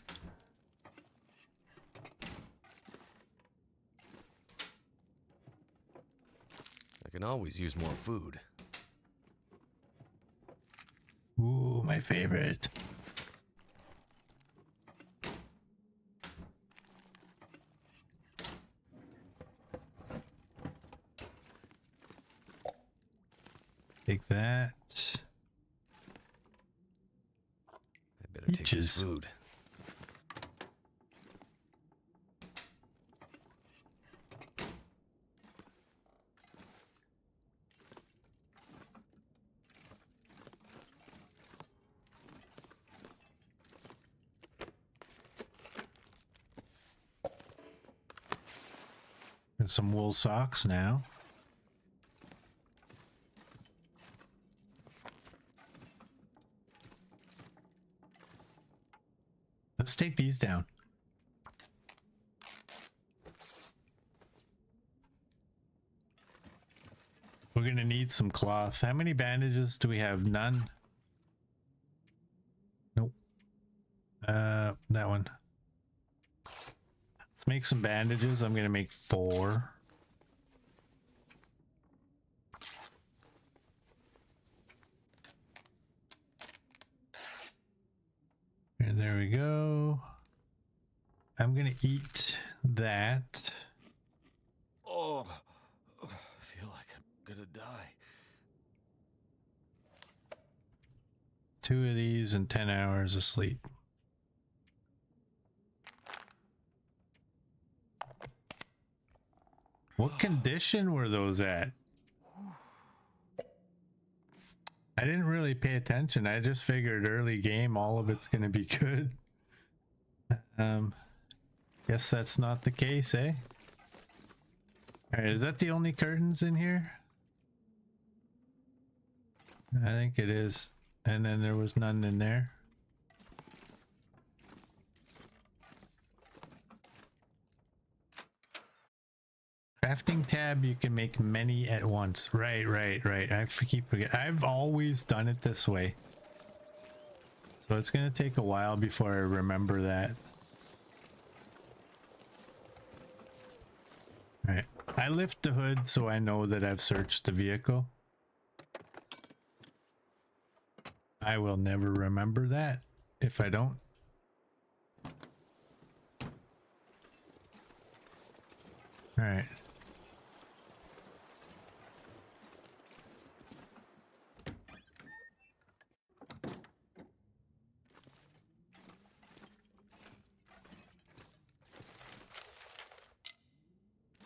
I can always use more food. Ooh, my favorite. Take that. I better take this food. And some wool socks now. Let's take these down. We're gonna need some cloth. How many bandages do we have? None. No That one. Let's make some bandages. I'm gonna make 4. And there we go. I'm gonna eat that. Oh, I feel like I'm gonna die. 2 of these and 10 hours of sleep. What condition were those at? I didn't really pay attention. I just figured early game, all of it's gonna be good. Guess that's not the case, eh? Alright, is that the only curtains in here? I think it is. And then there was none in there. Crafting tab, you can make many at once. Right. I keep forgetting. I've always done it this way. So it's gonna take a while before I remember that. Alright. I lift the hood so I know that I've searched the vehicle. I will never remember that if I don't. Alright.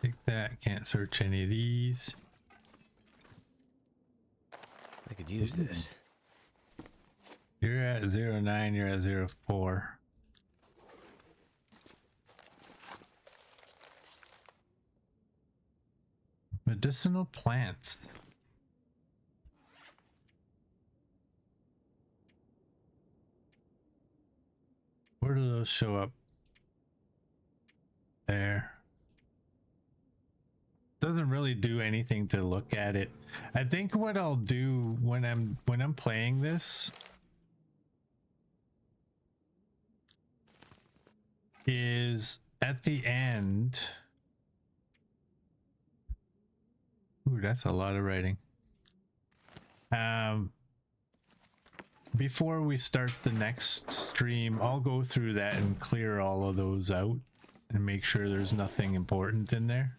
Take that. Can't search any of these. I could use this. You're at 09, you're at 04. Medicinal plants. Where do those show up? There. Doesn't really do anything to look at it. I think what I'll do when I'm playing this is at the end. Ooh, that's a lot of writing. Before we start the next stream, I'll go through that and clear all of those out and make sure there's nothing important in there.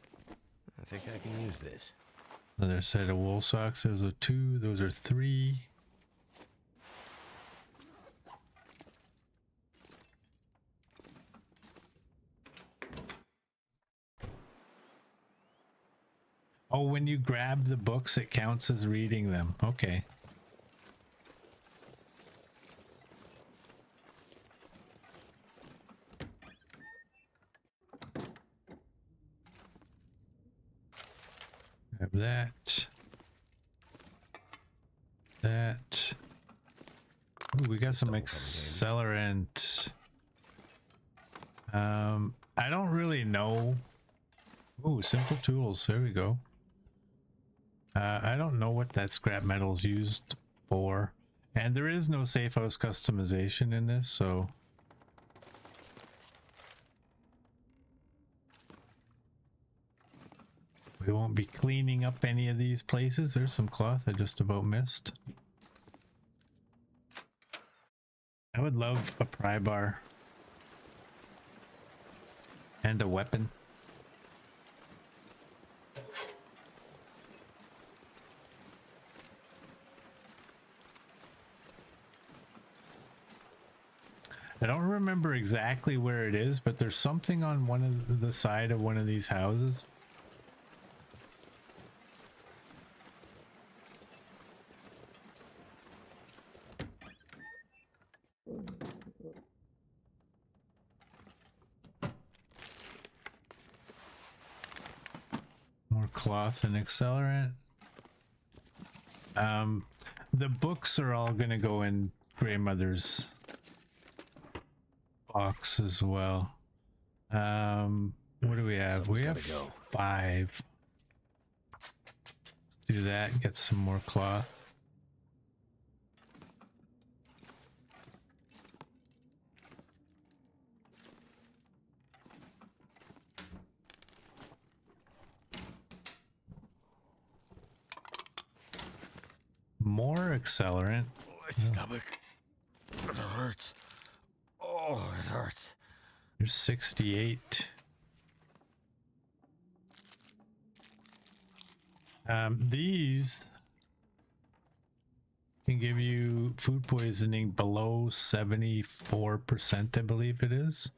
I think I can use this. Another set of wool socks. Those are 2. Those are 3. Oh, when you grab the books, it counts as reading them. Okay. Grab that. That. Ooh, we got some accelerant. I don't really know. Ooh, simple tools. There we go. I don't know what that scrap metal is used for. And there is no safe house customization in this, so... we won't be cleaning up any of these places. There's some cloth I just about missed. I would love a pry bar. And a weapon. I don't remember exactly where it is, but there's something on one of the side of one of these houses. More cloth and accelerant. The books are all gonna go in Grandmother's box as well. What do we have? We have 5. Do that, get some more cloth. more accelerant. My stomach. It hurts. Oh, it hurts. There's 68. These can give you food poisoning below 74%, I believe it is.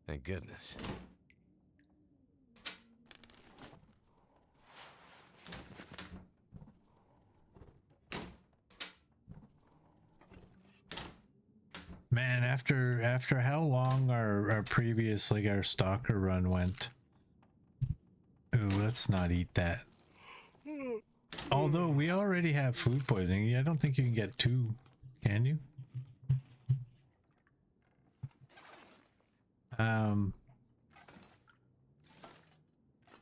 Thank goodness. Man, after how long our previous, like, our stalker run went. Ooh, let's not eat that. Although we already have food poisoning, I don't think you can get two, can you?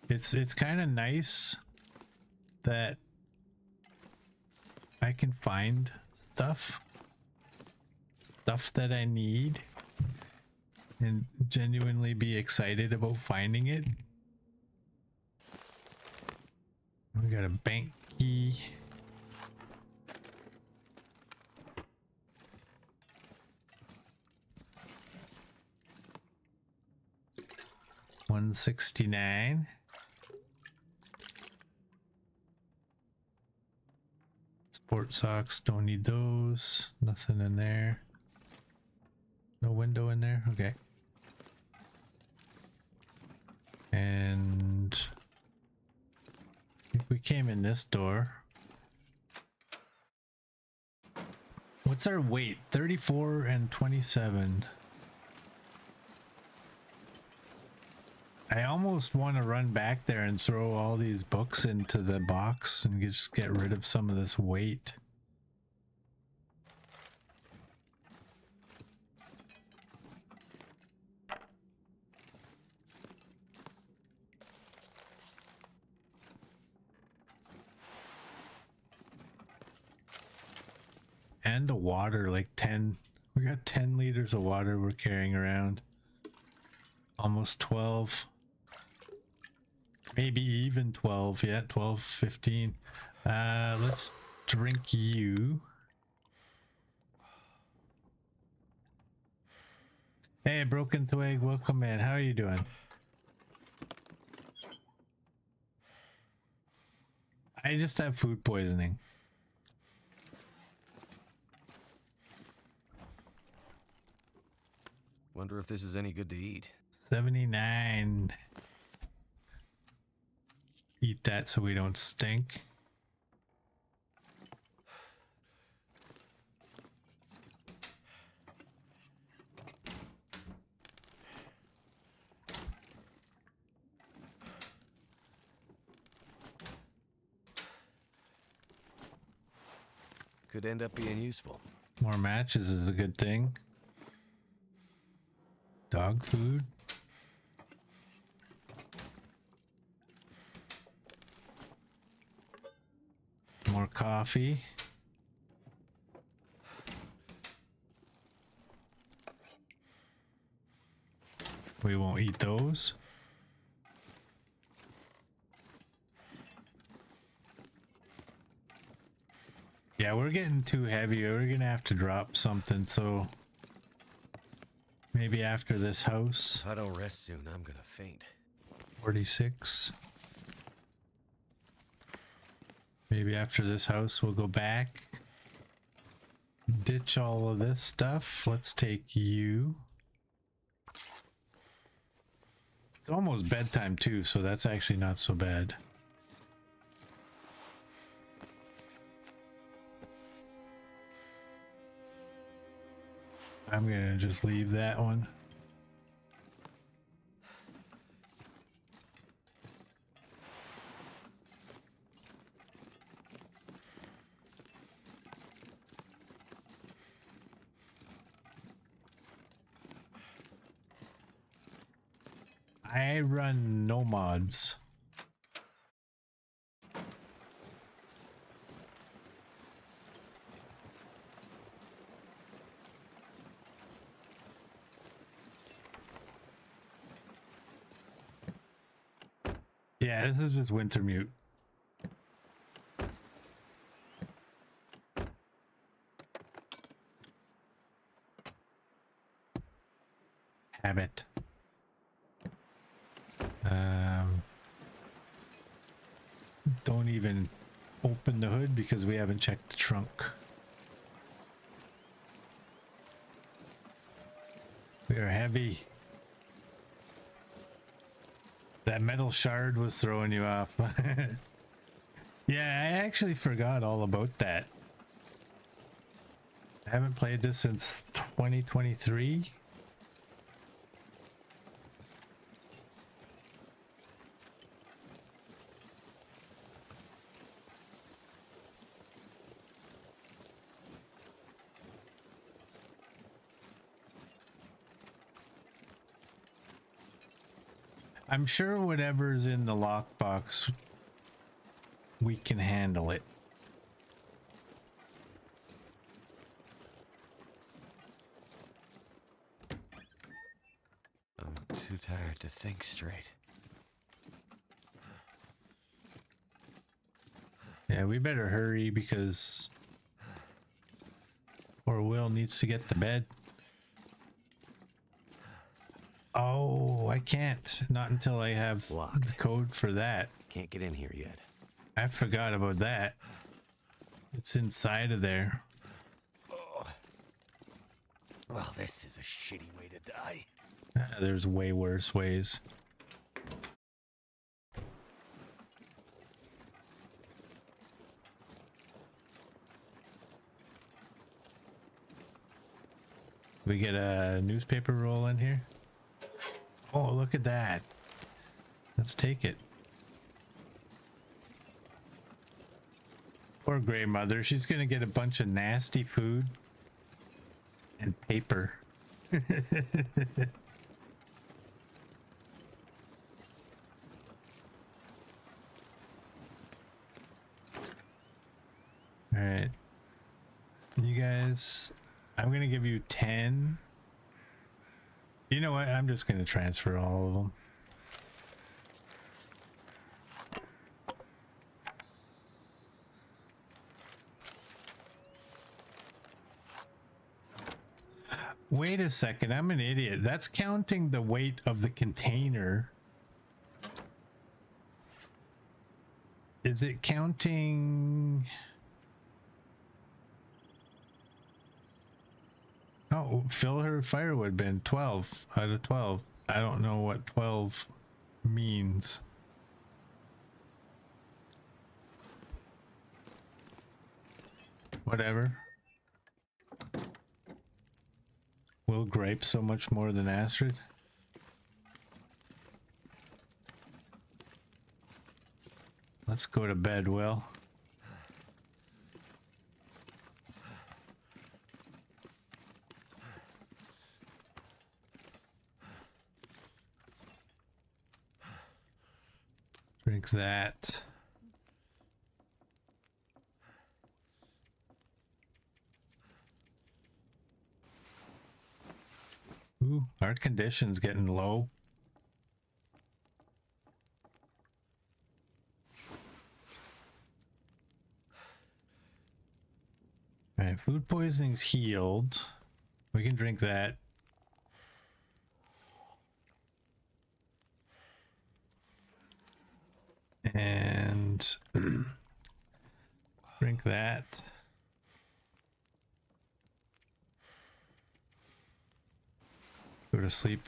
It's kind of nice that I can find stuff that I need and genuinely be excited about finding it. We got a bank key. $169. Sport socks, don't need those. Nothing in there. No window in there? Okay. And I think we came in this door. What's our weight? 34 and 27. I almost want to run back there and throw all these books into the box and just get rid of some of this weight. And the water, like 10. We got 10 liters of water we're carrying around. Almost 12. Maybe even 12. Yeah, 12, 15. Let's drink you. Hey, Broken Twig, welcome in. How are you doing? I just have food poisoning. Wonder if this is any good to eat. 79. Eat that so we don't stink. Could end up being useful. More matches is a good thing. Dog food. More coffee. We won't eat those. Yeah, we're getting too heavy. We're gonna have to drop something, so maybe after this house. If I don't rest soon, I'm gonna faint. 46. Maybe after this house we'll go back. Ditch all of this stuff. Let's take you. It's almost bedtime too, so that's actually not so bad. I'm gonna just leave that one. I run no mods. Yeah, this is just Wintermute. Habit. Don't even open the hood because we haven't checked the trunk. We are heavy. That metal shard was throwing you off. Yeah, I actually forgot all about that. I haven't played this since 2023. I'm sure whatever's in the lockbox, we can handle it. I'm too tired to think straight. Yeah, we better hurry because poor Will needs to get to bed. Oh, I can't. Not until I have Locked. the code for that. Can't get in here yet. I forgot about that. It's inside of there. Oh. Well, this is a shitty way to die. There's way worse ways. We get a newspaper roll in here. Oh, look at that. Let's take it. Poor Grey Mother. She's gonna get a bunch of nasty food and paper. All right. You guys, I'm gonna give you 10. You know what? I'm just gonna transfer all of them. Wait a second, I'm an idiot. That's counting the weight of the container. Is it counting? Oh, fill her firewood bin. 12 out of 12. I don't know what 12 means. Whatever. Will gripe so much more than Astrid? Let's go to bed, Will. Drink that. Ooh, our condition's getting low. All right, food poisoning's healed. We can drink that. And drink that. Go to sleep.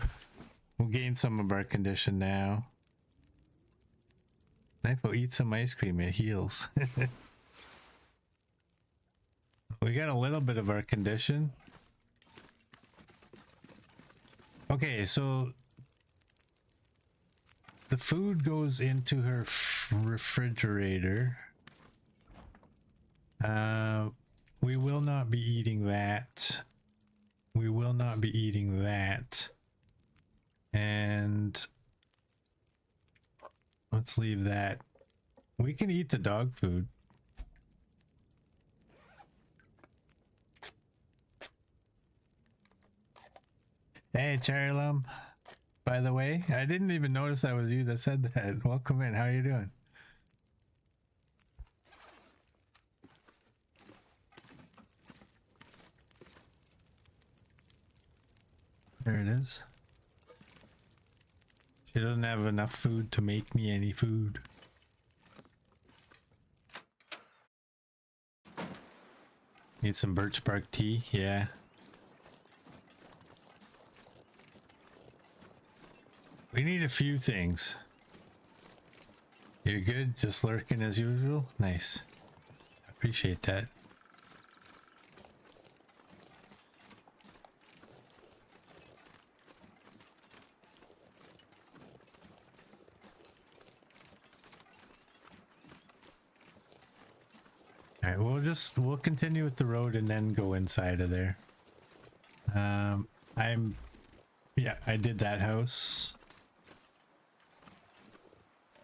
We'll gain some of our condition now. Knife will eat some ice cream, it heals. We got a little bit of our condition. Okay, so the food goes into her refrigerator. We will not be eating that. We will not be eating that. And let's leave that. We can eat the dog food. Hey, Cherry Lum. by the way. I didn't even notice that was you that said that. Welcome in. How you doing? There it is. She doesn't have enough food to make me any food. Need some birch bark tea? Yeah. We need a few things. You're good? Just lurking as usual? Nice. Appreciate that. Alright, we'll continue with the road and then go inside of there. I did that house.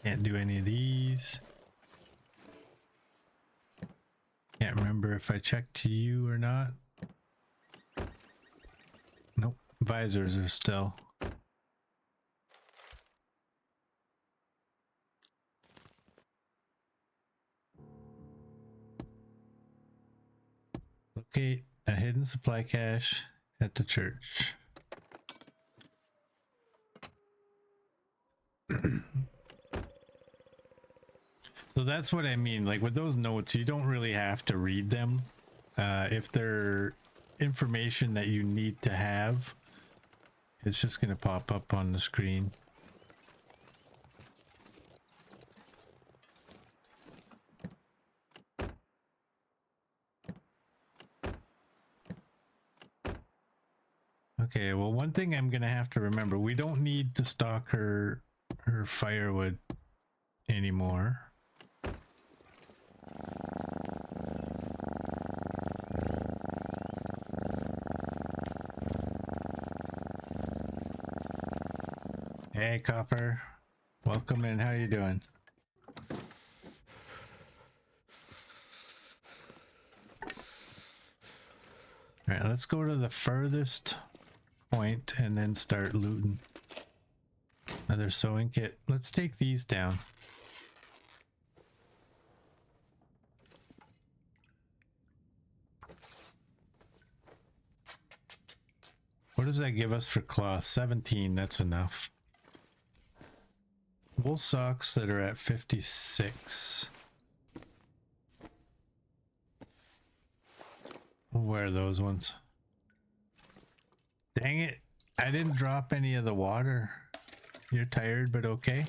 Can't do any of these. Can't remember if I checked you or not. Nope, visors are still. Locate a hidden supply cache at the church. So that's what I mean. Like with those notes, you don't really have to read them. If they're information that you need to have, it's just going to pop up on the screen. Okay, well, one thing I'm going to have to remember, we don't need to stock her firewood anymore. Hey, Copper. Welcome in. How you doing? All right, let's go to the furthest point and then start looting. Another sewing kit. Let's take these down. What does that give us for cloth? 17, that's enough. Wool socks that are at 56. We'll wear those ones. Dang it, I didn't drop any of the water. You're tired, but okay.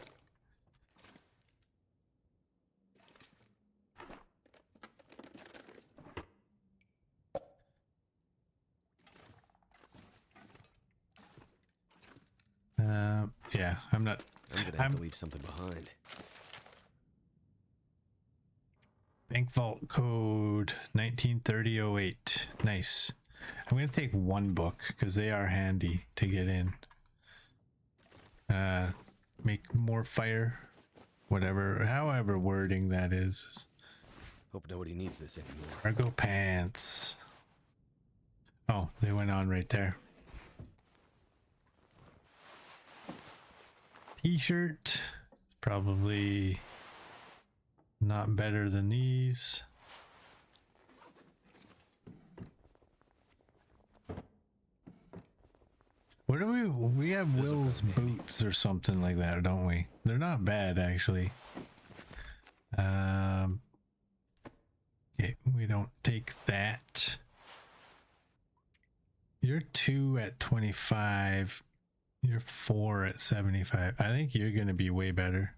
Yeah, I'm not. I'm gonna have to leave something behind. Bank vault code 193008. Nice. I'm gonna take one book because they are handy to get in. Make more fire, whatever, however wording that is. Hope nobody needs this anymore. Cargo pants. Oh, they went on right there. T-shirt, probably not better than these. What do we have Will's boots or something like that, don't we? They're not bad actually. Okay, we don't take that. You're 2 at 25. You're 4 at 75. I think you're going to be way better.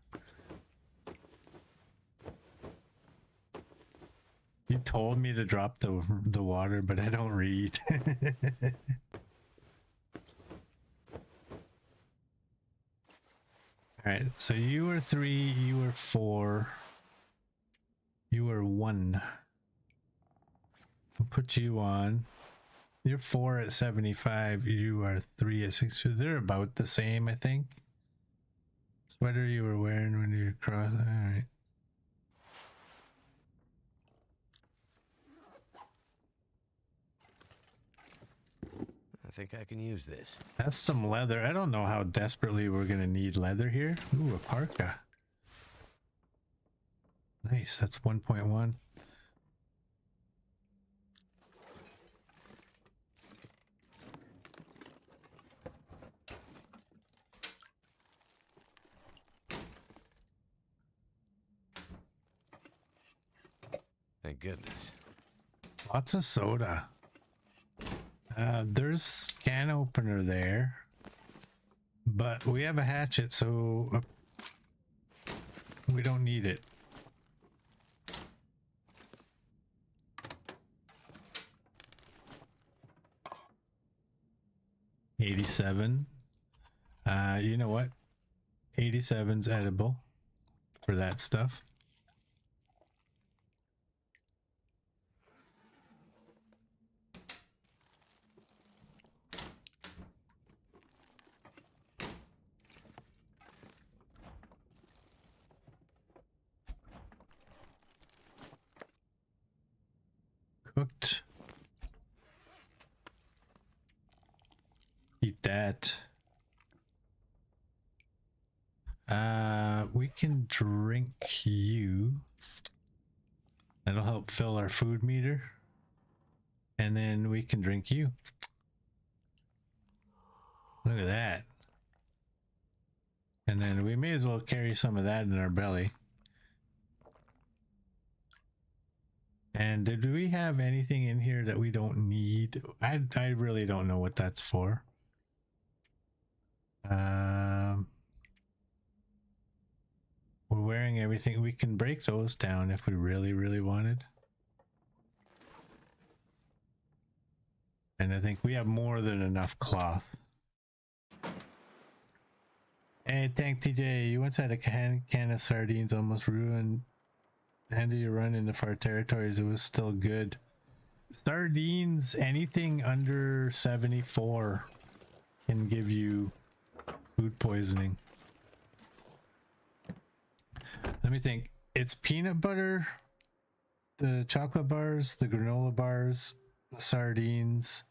You told me to drop the water, but I don't read. All right, so you were 3, you were 4, you were 1. We'll put you on. You're 4 at 75. You are 3 at 6. They're about the same, I think. Sweater you were wearing when you were crossing. All right. I think I can use this. That's some leather. I don't know how desperately we're gonna need leather here. Ooh, a parka. Nice, that's 1.1. Thank goodness. Lots of soda. There's can opener there. But we have a hatchet, so we don't need it. $87. You know what? 87's edible for that stuff. Cooked. Eat that. We can drink you. That'll help fill our food meter. And then we can drink you. Look at that. And then we may as well carry some of that in our belly. And did we have anything in here that we don't need? I really don't know what that's for. We're wearing everything. We can break those down if we really, really wanted. And I think we have more than enough cloth. Hey, thank TJ. You once had a can of sardines almost ruined end of your run in the far territories. It was still good. Sardines, anything under 74 can give you food poisoning. Let me think. It's peanut butter, the chocolate bars, the granola bars, the sardines,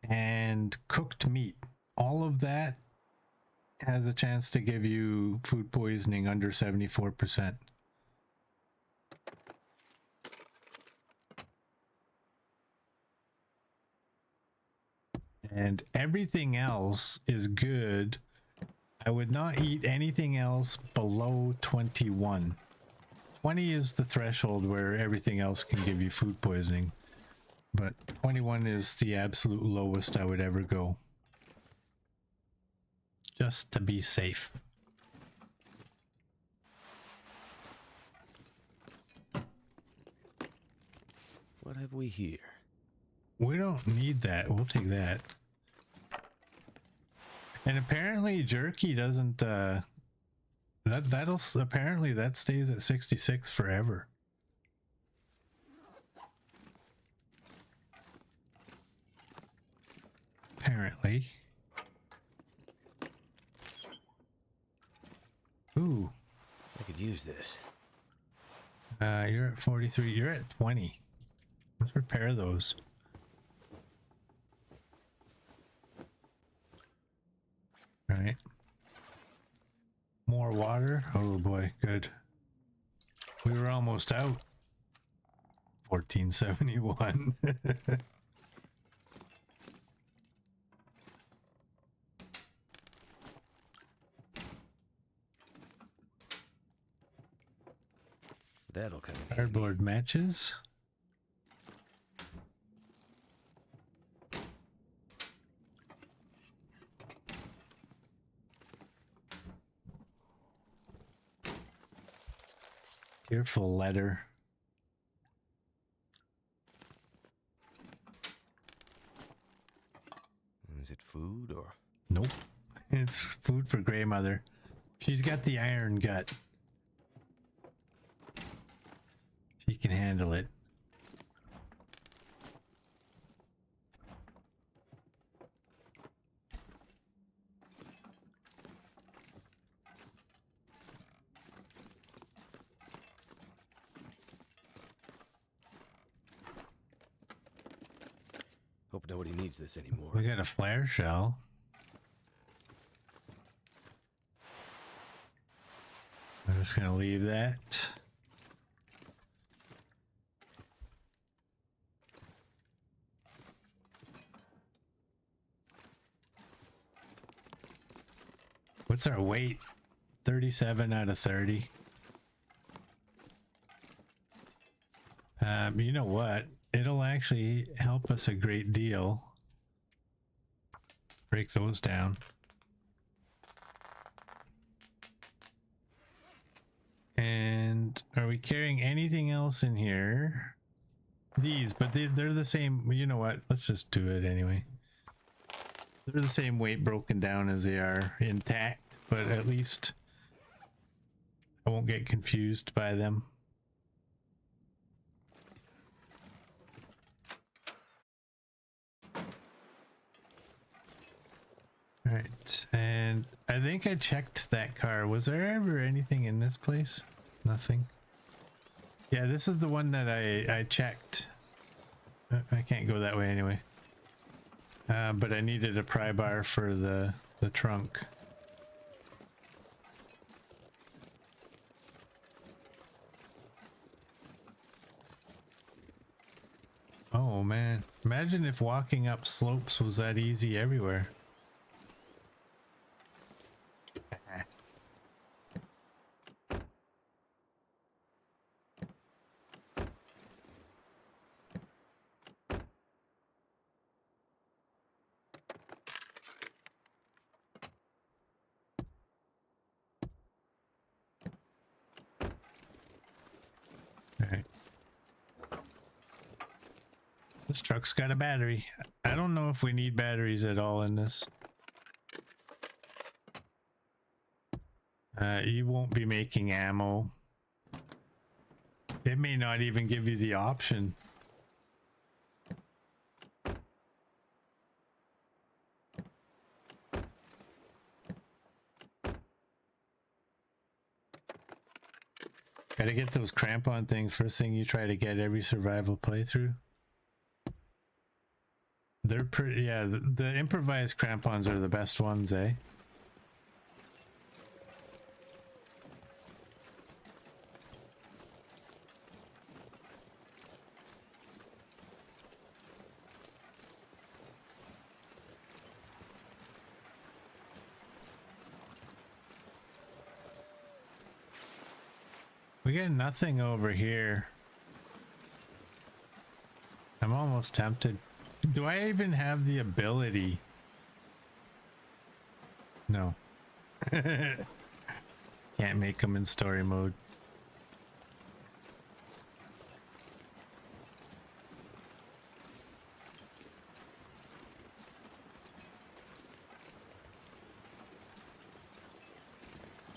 and cooked meat. All of that has a chance to give you food poisoning under 74%. And everything else is good. I would not eat anything else below 21. 20 is the threshold where everything else can give you food poisoning. But 21 is the absolute lowest I would ever go. Just to be safe. What have we here? We don't need that. We'll take that. And apparently jerky doesn't apparently that stays at 66 forever. Apparently. Ooh. I could use this. You're at 43. You're at 20. Let's repair those. All right. More water. Oh boy, good. We were almost out. 1471. That'll come in handy. Cardboard matches. Tearful letter. Is it food or? Nope. It's food for Grey Mother. She's got the iron gut. She can handle it. Hope Nobody needs this anymore. We got a flare shell. I'm just gonna leave that. What's our weight? 37 out of 30. You know what? It'll actually help us a great deal. Break those down. And are we carrying anything else in here? These, but they're the same. You know what? Let's just do it anyway. They're the same weight broken down as they are intact, but at least I won't get confused by them. All right, and I think I checked that car. Was there ever anything in this place? Nothing. Yeah, this is the one that I checked. I can't go that way anyway. But I needed a pry bar for the trunk. Oh man, imagine if walking up slopes was that easy everywhere. Alright. This truck's got a battery. I don't know if we need batteries at all in this. You won't be making ammo. It may not even give you the option. Gotta get those crampon things first thing you try to get every survival playthrough. They're pretty, yeah, the improvised crampons are the best ones, eh? We got nothing over here. I'm almost tempted. Do I even have the ability? No. Can't make them in story mode.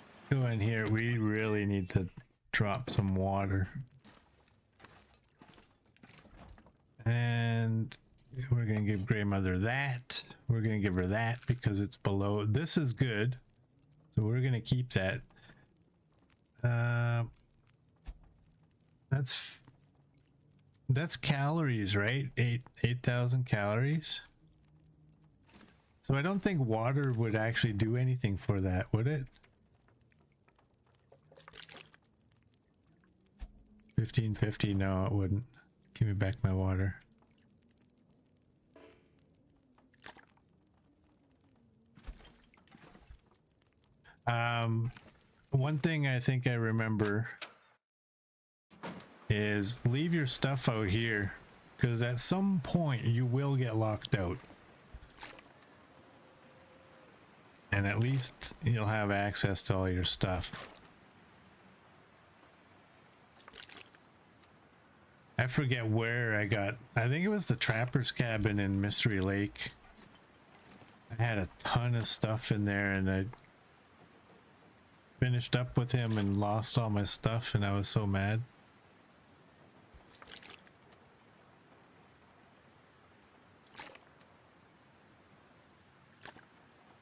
Let's go in here. We really need to drop some water. And we're going to give Grey Mother that. We're going to give her that because it's below. This is good. So we're going to keep that. That's calories, right? 8,000 calories. So I don't think water would actually do anything for that, would it? 1550, no, it wouldn't. Give me back my water. One thing I think I remember is leave your stuff out here, because at some point you will get locked out. And at least you'll have access to all your stuff. I forget where I got, I think it was the trapper's cabin in Mystery Lake. I had a ton of stuff in there and I finished up with him and lost all my stuff and I was so mad.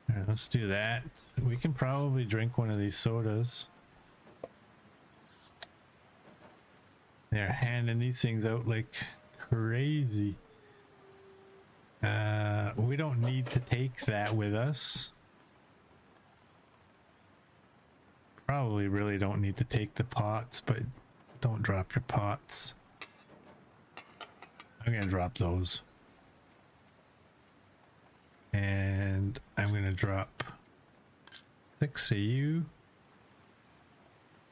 All right, let's do that. We can probably drink one of these sodas. They're handing these things out like crazy. We don't need to take that with us. Probably really don't need to take the pots, but don't drop your pots. I'm gonna drop those. And I'm gonna drop 6 of you.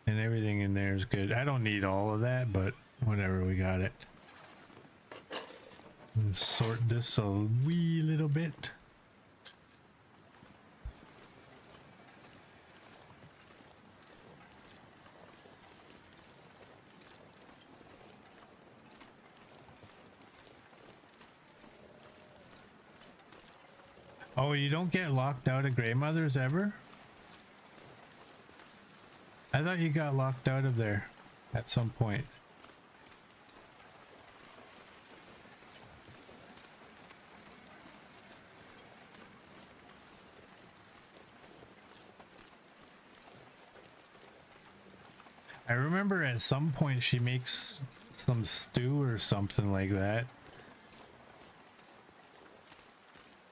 And everything in there is good. I don't need all of that, but whatever, we got it. Sort this a wee little bit. Oh, you don't get locked out of Grandmother's ever? I thought you got locked out of there at some point. I remember at some point she makes some stew or something like that.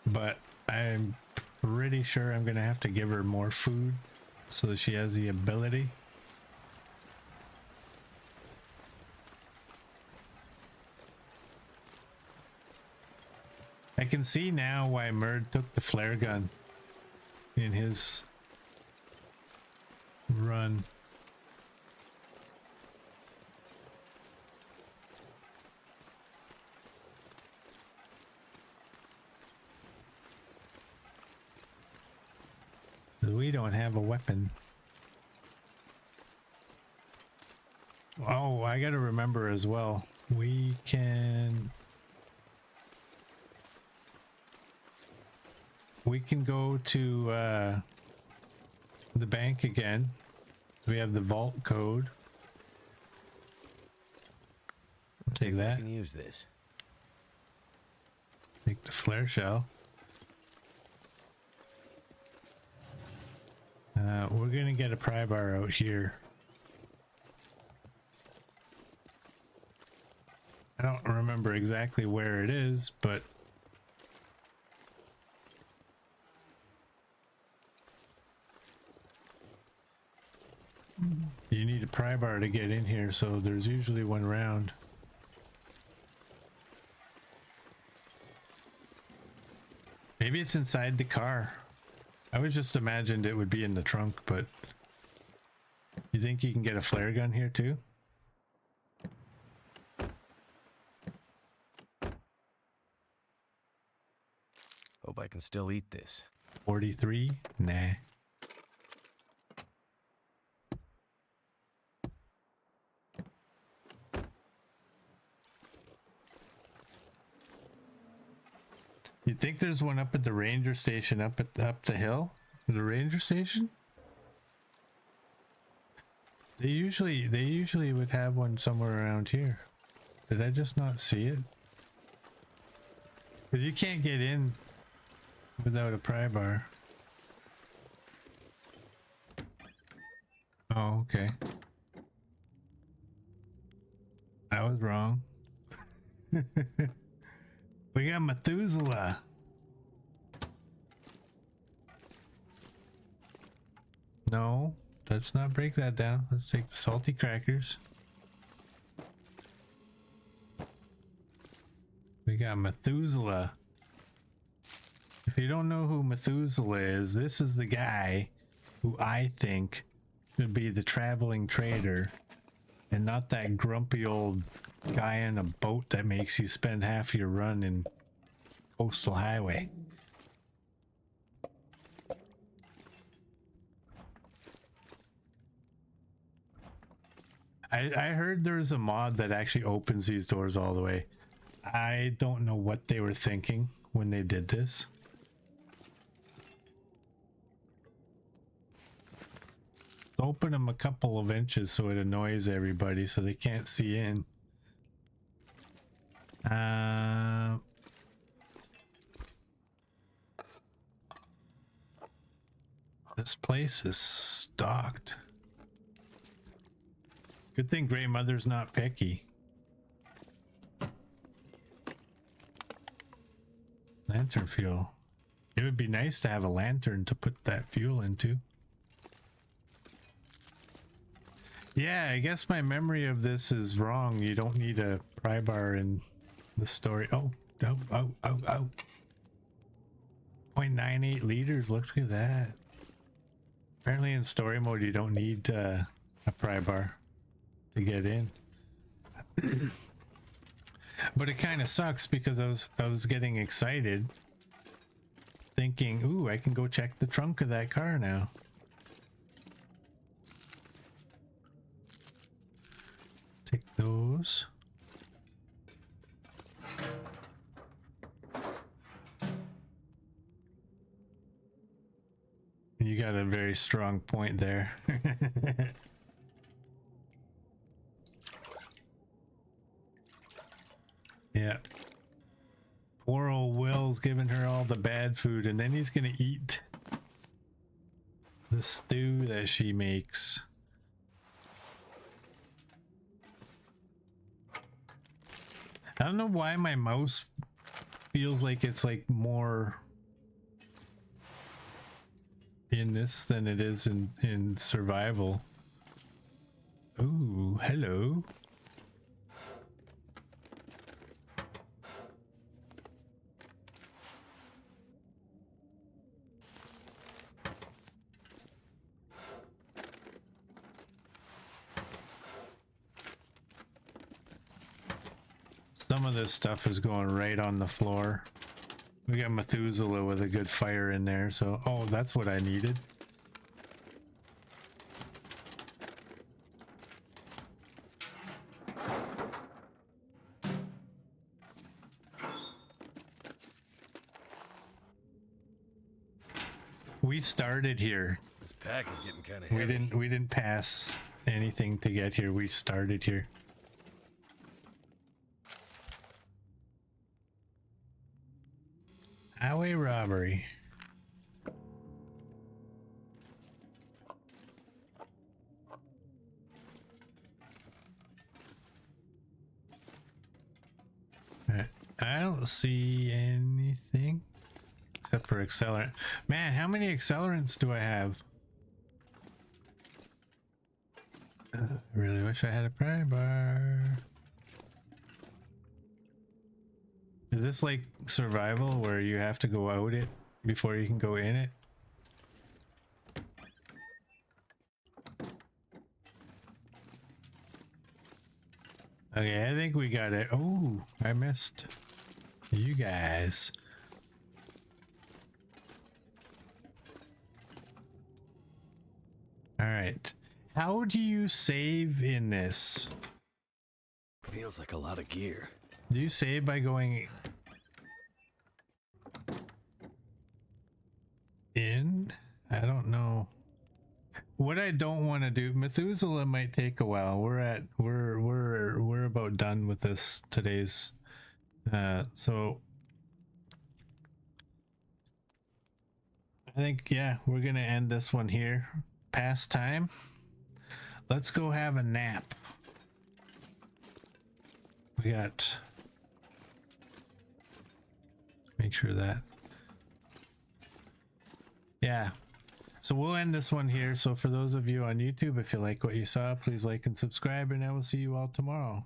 But I'm pretty sure I'm gonna have to give her more food so that she has the ability. I can see now why Murd took the flare gun in his run. We don't have a weapon. Oh, I gotta remember as well. We can go to the bank again. We have the vault code. I'll take that. I can use this. Take the flare shell. We're gonna get a pry bar out here. I don't remember exactly where it is, but you need a pry bar to get in here, so there's usually one around. Maybe it's inside the car. I was just imagined it would be in the trunk, but you think you can get a flare gun here too? Hope I can still eat this. 43? Nah. You think there's one up at the ranger station up the hill? The ranger station? They usually would have one somewhere around here. Did I just not see it? Because you can't get in without a pry bar. Oh, okay. I was wrong. We got Methuselah. No, let's not break that down. Let's take the salty crackers. We got Methuselah. If you don't know who Methuselah is, this is the guy who I think should be the traveling trader and not that grumpy old guy in a boat that makes you spend half your run in coastal highway. I heard there's a mod that actually opens these doors all the way. I don't know what they were thinking when they did this. Open them a couple of inches so it annoys everybody so they can't see in. This place is stocked. Good thing Grey Mother's not picky. Lantern fuel. It would be nice to have a lantern to put that fuel into. Yeah, I guess my memory of this is wrong. You don't need a pry bar in the story. Oh. 0.98 liters. Look at that. Apparently in story mode, you don't need a pry bar to get in. But it kind of sucks because I was getting excited, thinking, "Ooh, I can go check the trunk of that car now." Take those. You got a very strong point there. Yeah. Poor old Will's giving her all the bad food, and then he's gonna eat the stew that she makes. I don't know why my mouse feels like it's like more in this than it is in survival. Ooh, hello. Some of this stuff is going right on the floor. We got Methuselah with a good fire in there, so... Oh, that's what I needed. We started here. This pack is getting kind of heavy. We didn't pass anything to get here. We started here. Highway robbery. I don't see anything except for accelerant. Man, how many accelerants do I have? I really wish I had a pry bar. Is this like survival where you have to go out it before you can go in it? Okay, I think we got it. Oh, I missed you guys. All right. How do you save in this? Feels like a lot of gear. Do you save by going in? I don't know. What I don't want to do, Methuselah might take a while. We're about done with this today's so I think, yeah, we're gonna end this one here. Past time. Let's go have a nap. We got, make sure that, yeah. So we'll end this one here. So for those of you on YouTube, if you like what you saw, please like and subscribe, and I will see you all tomorrow.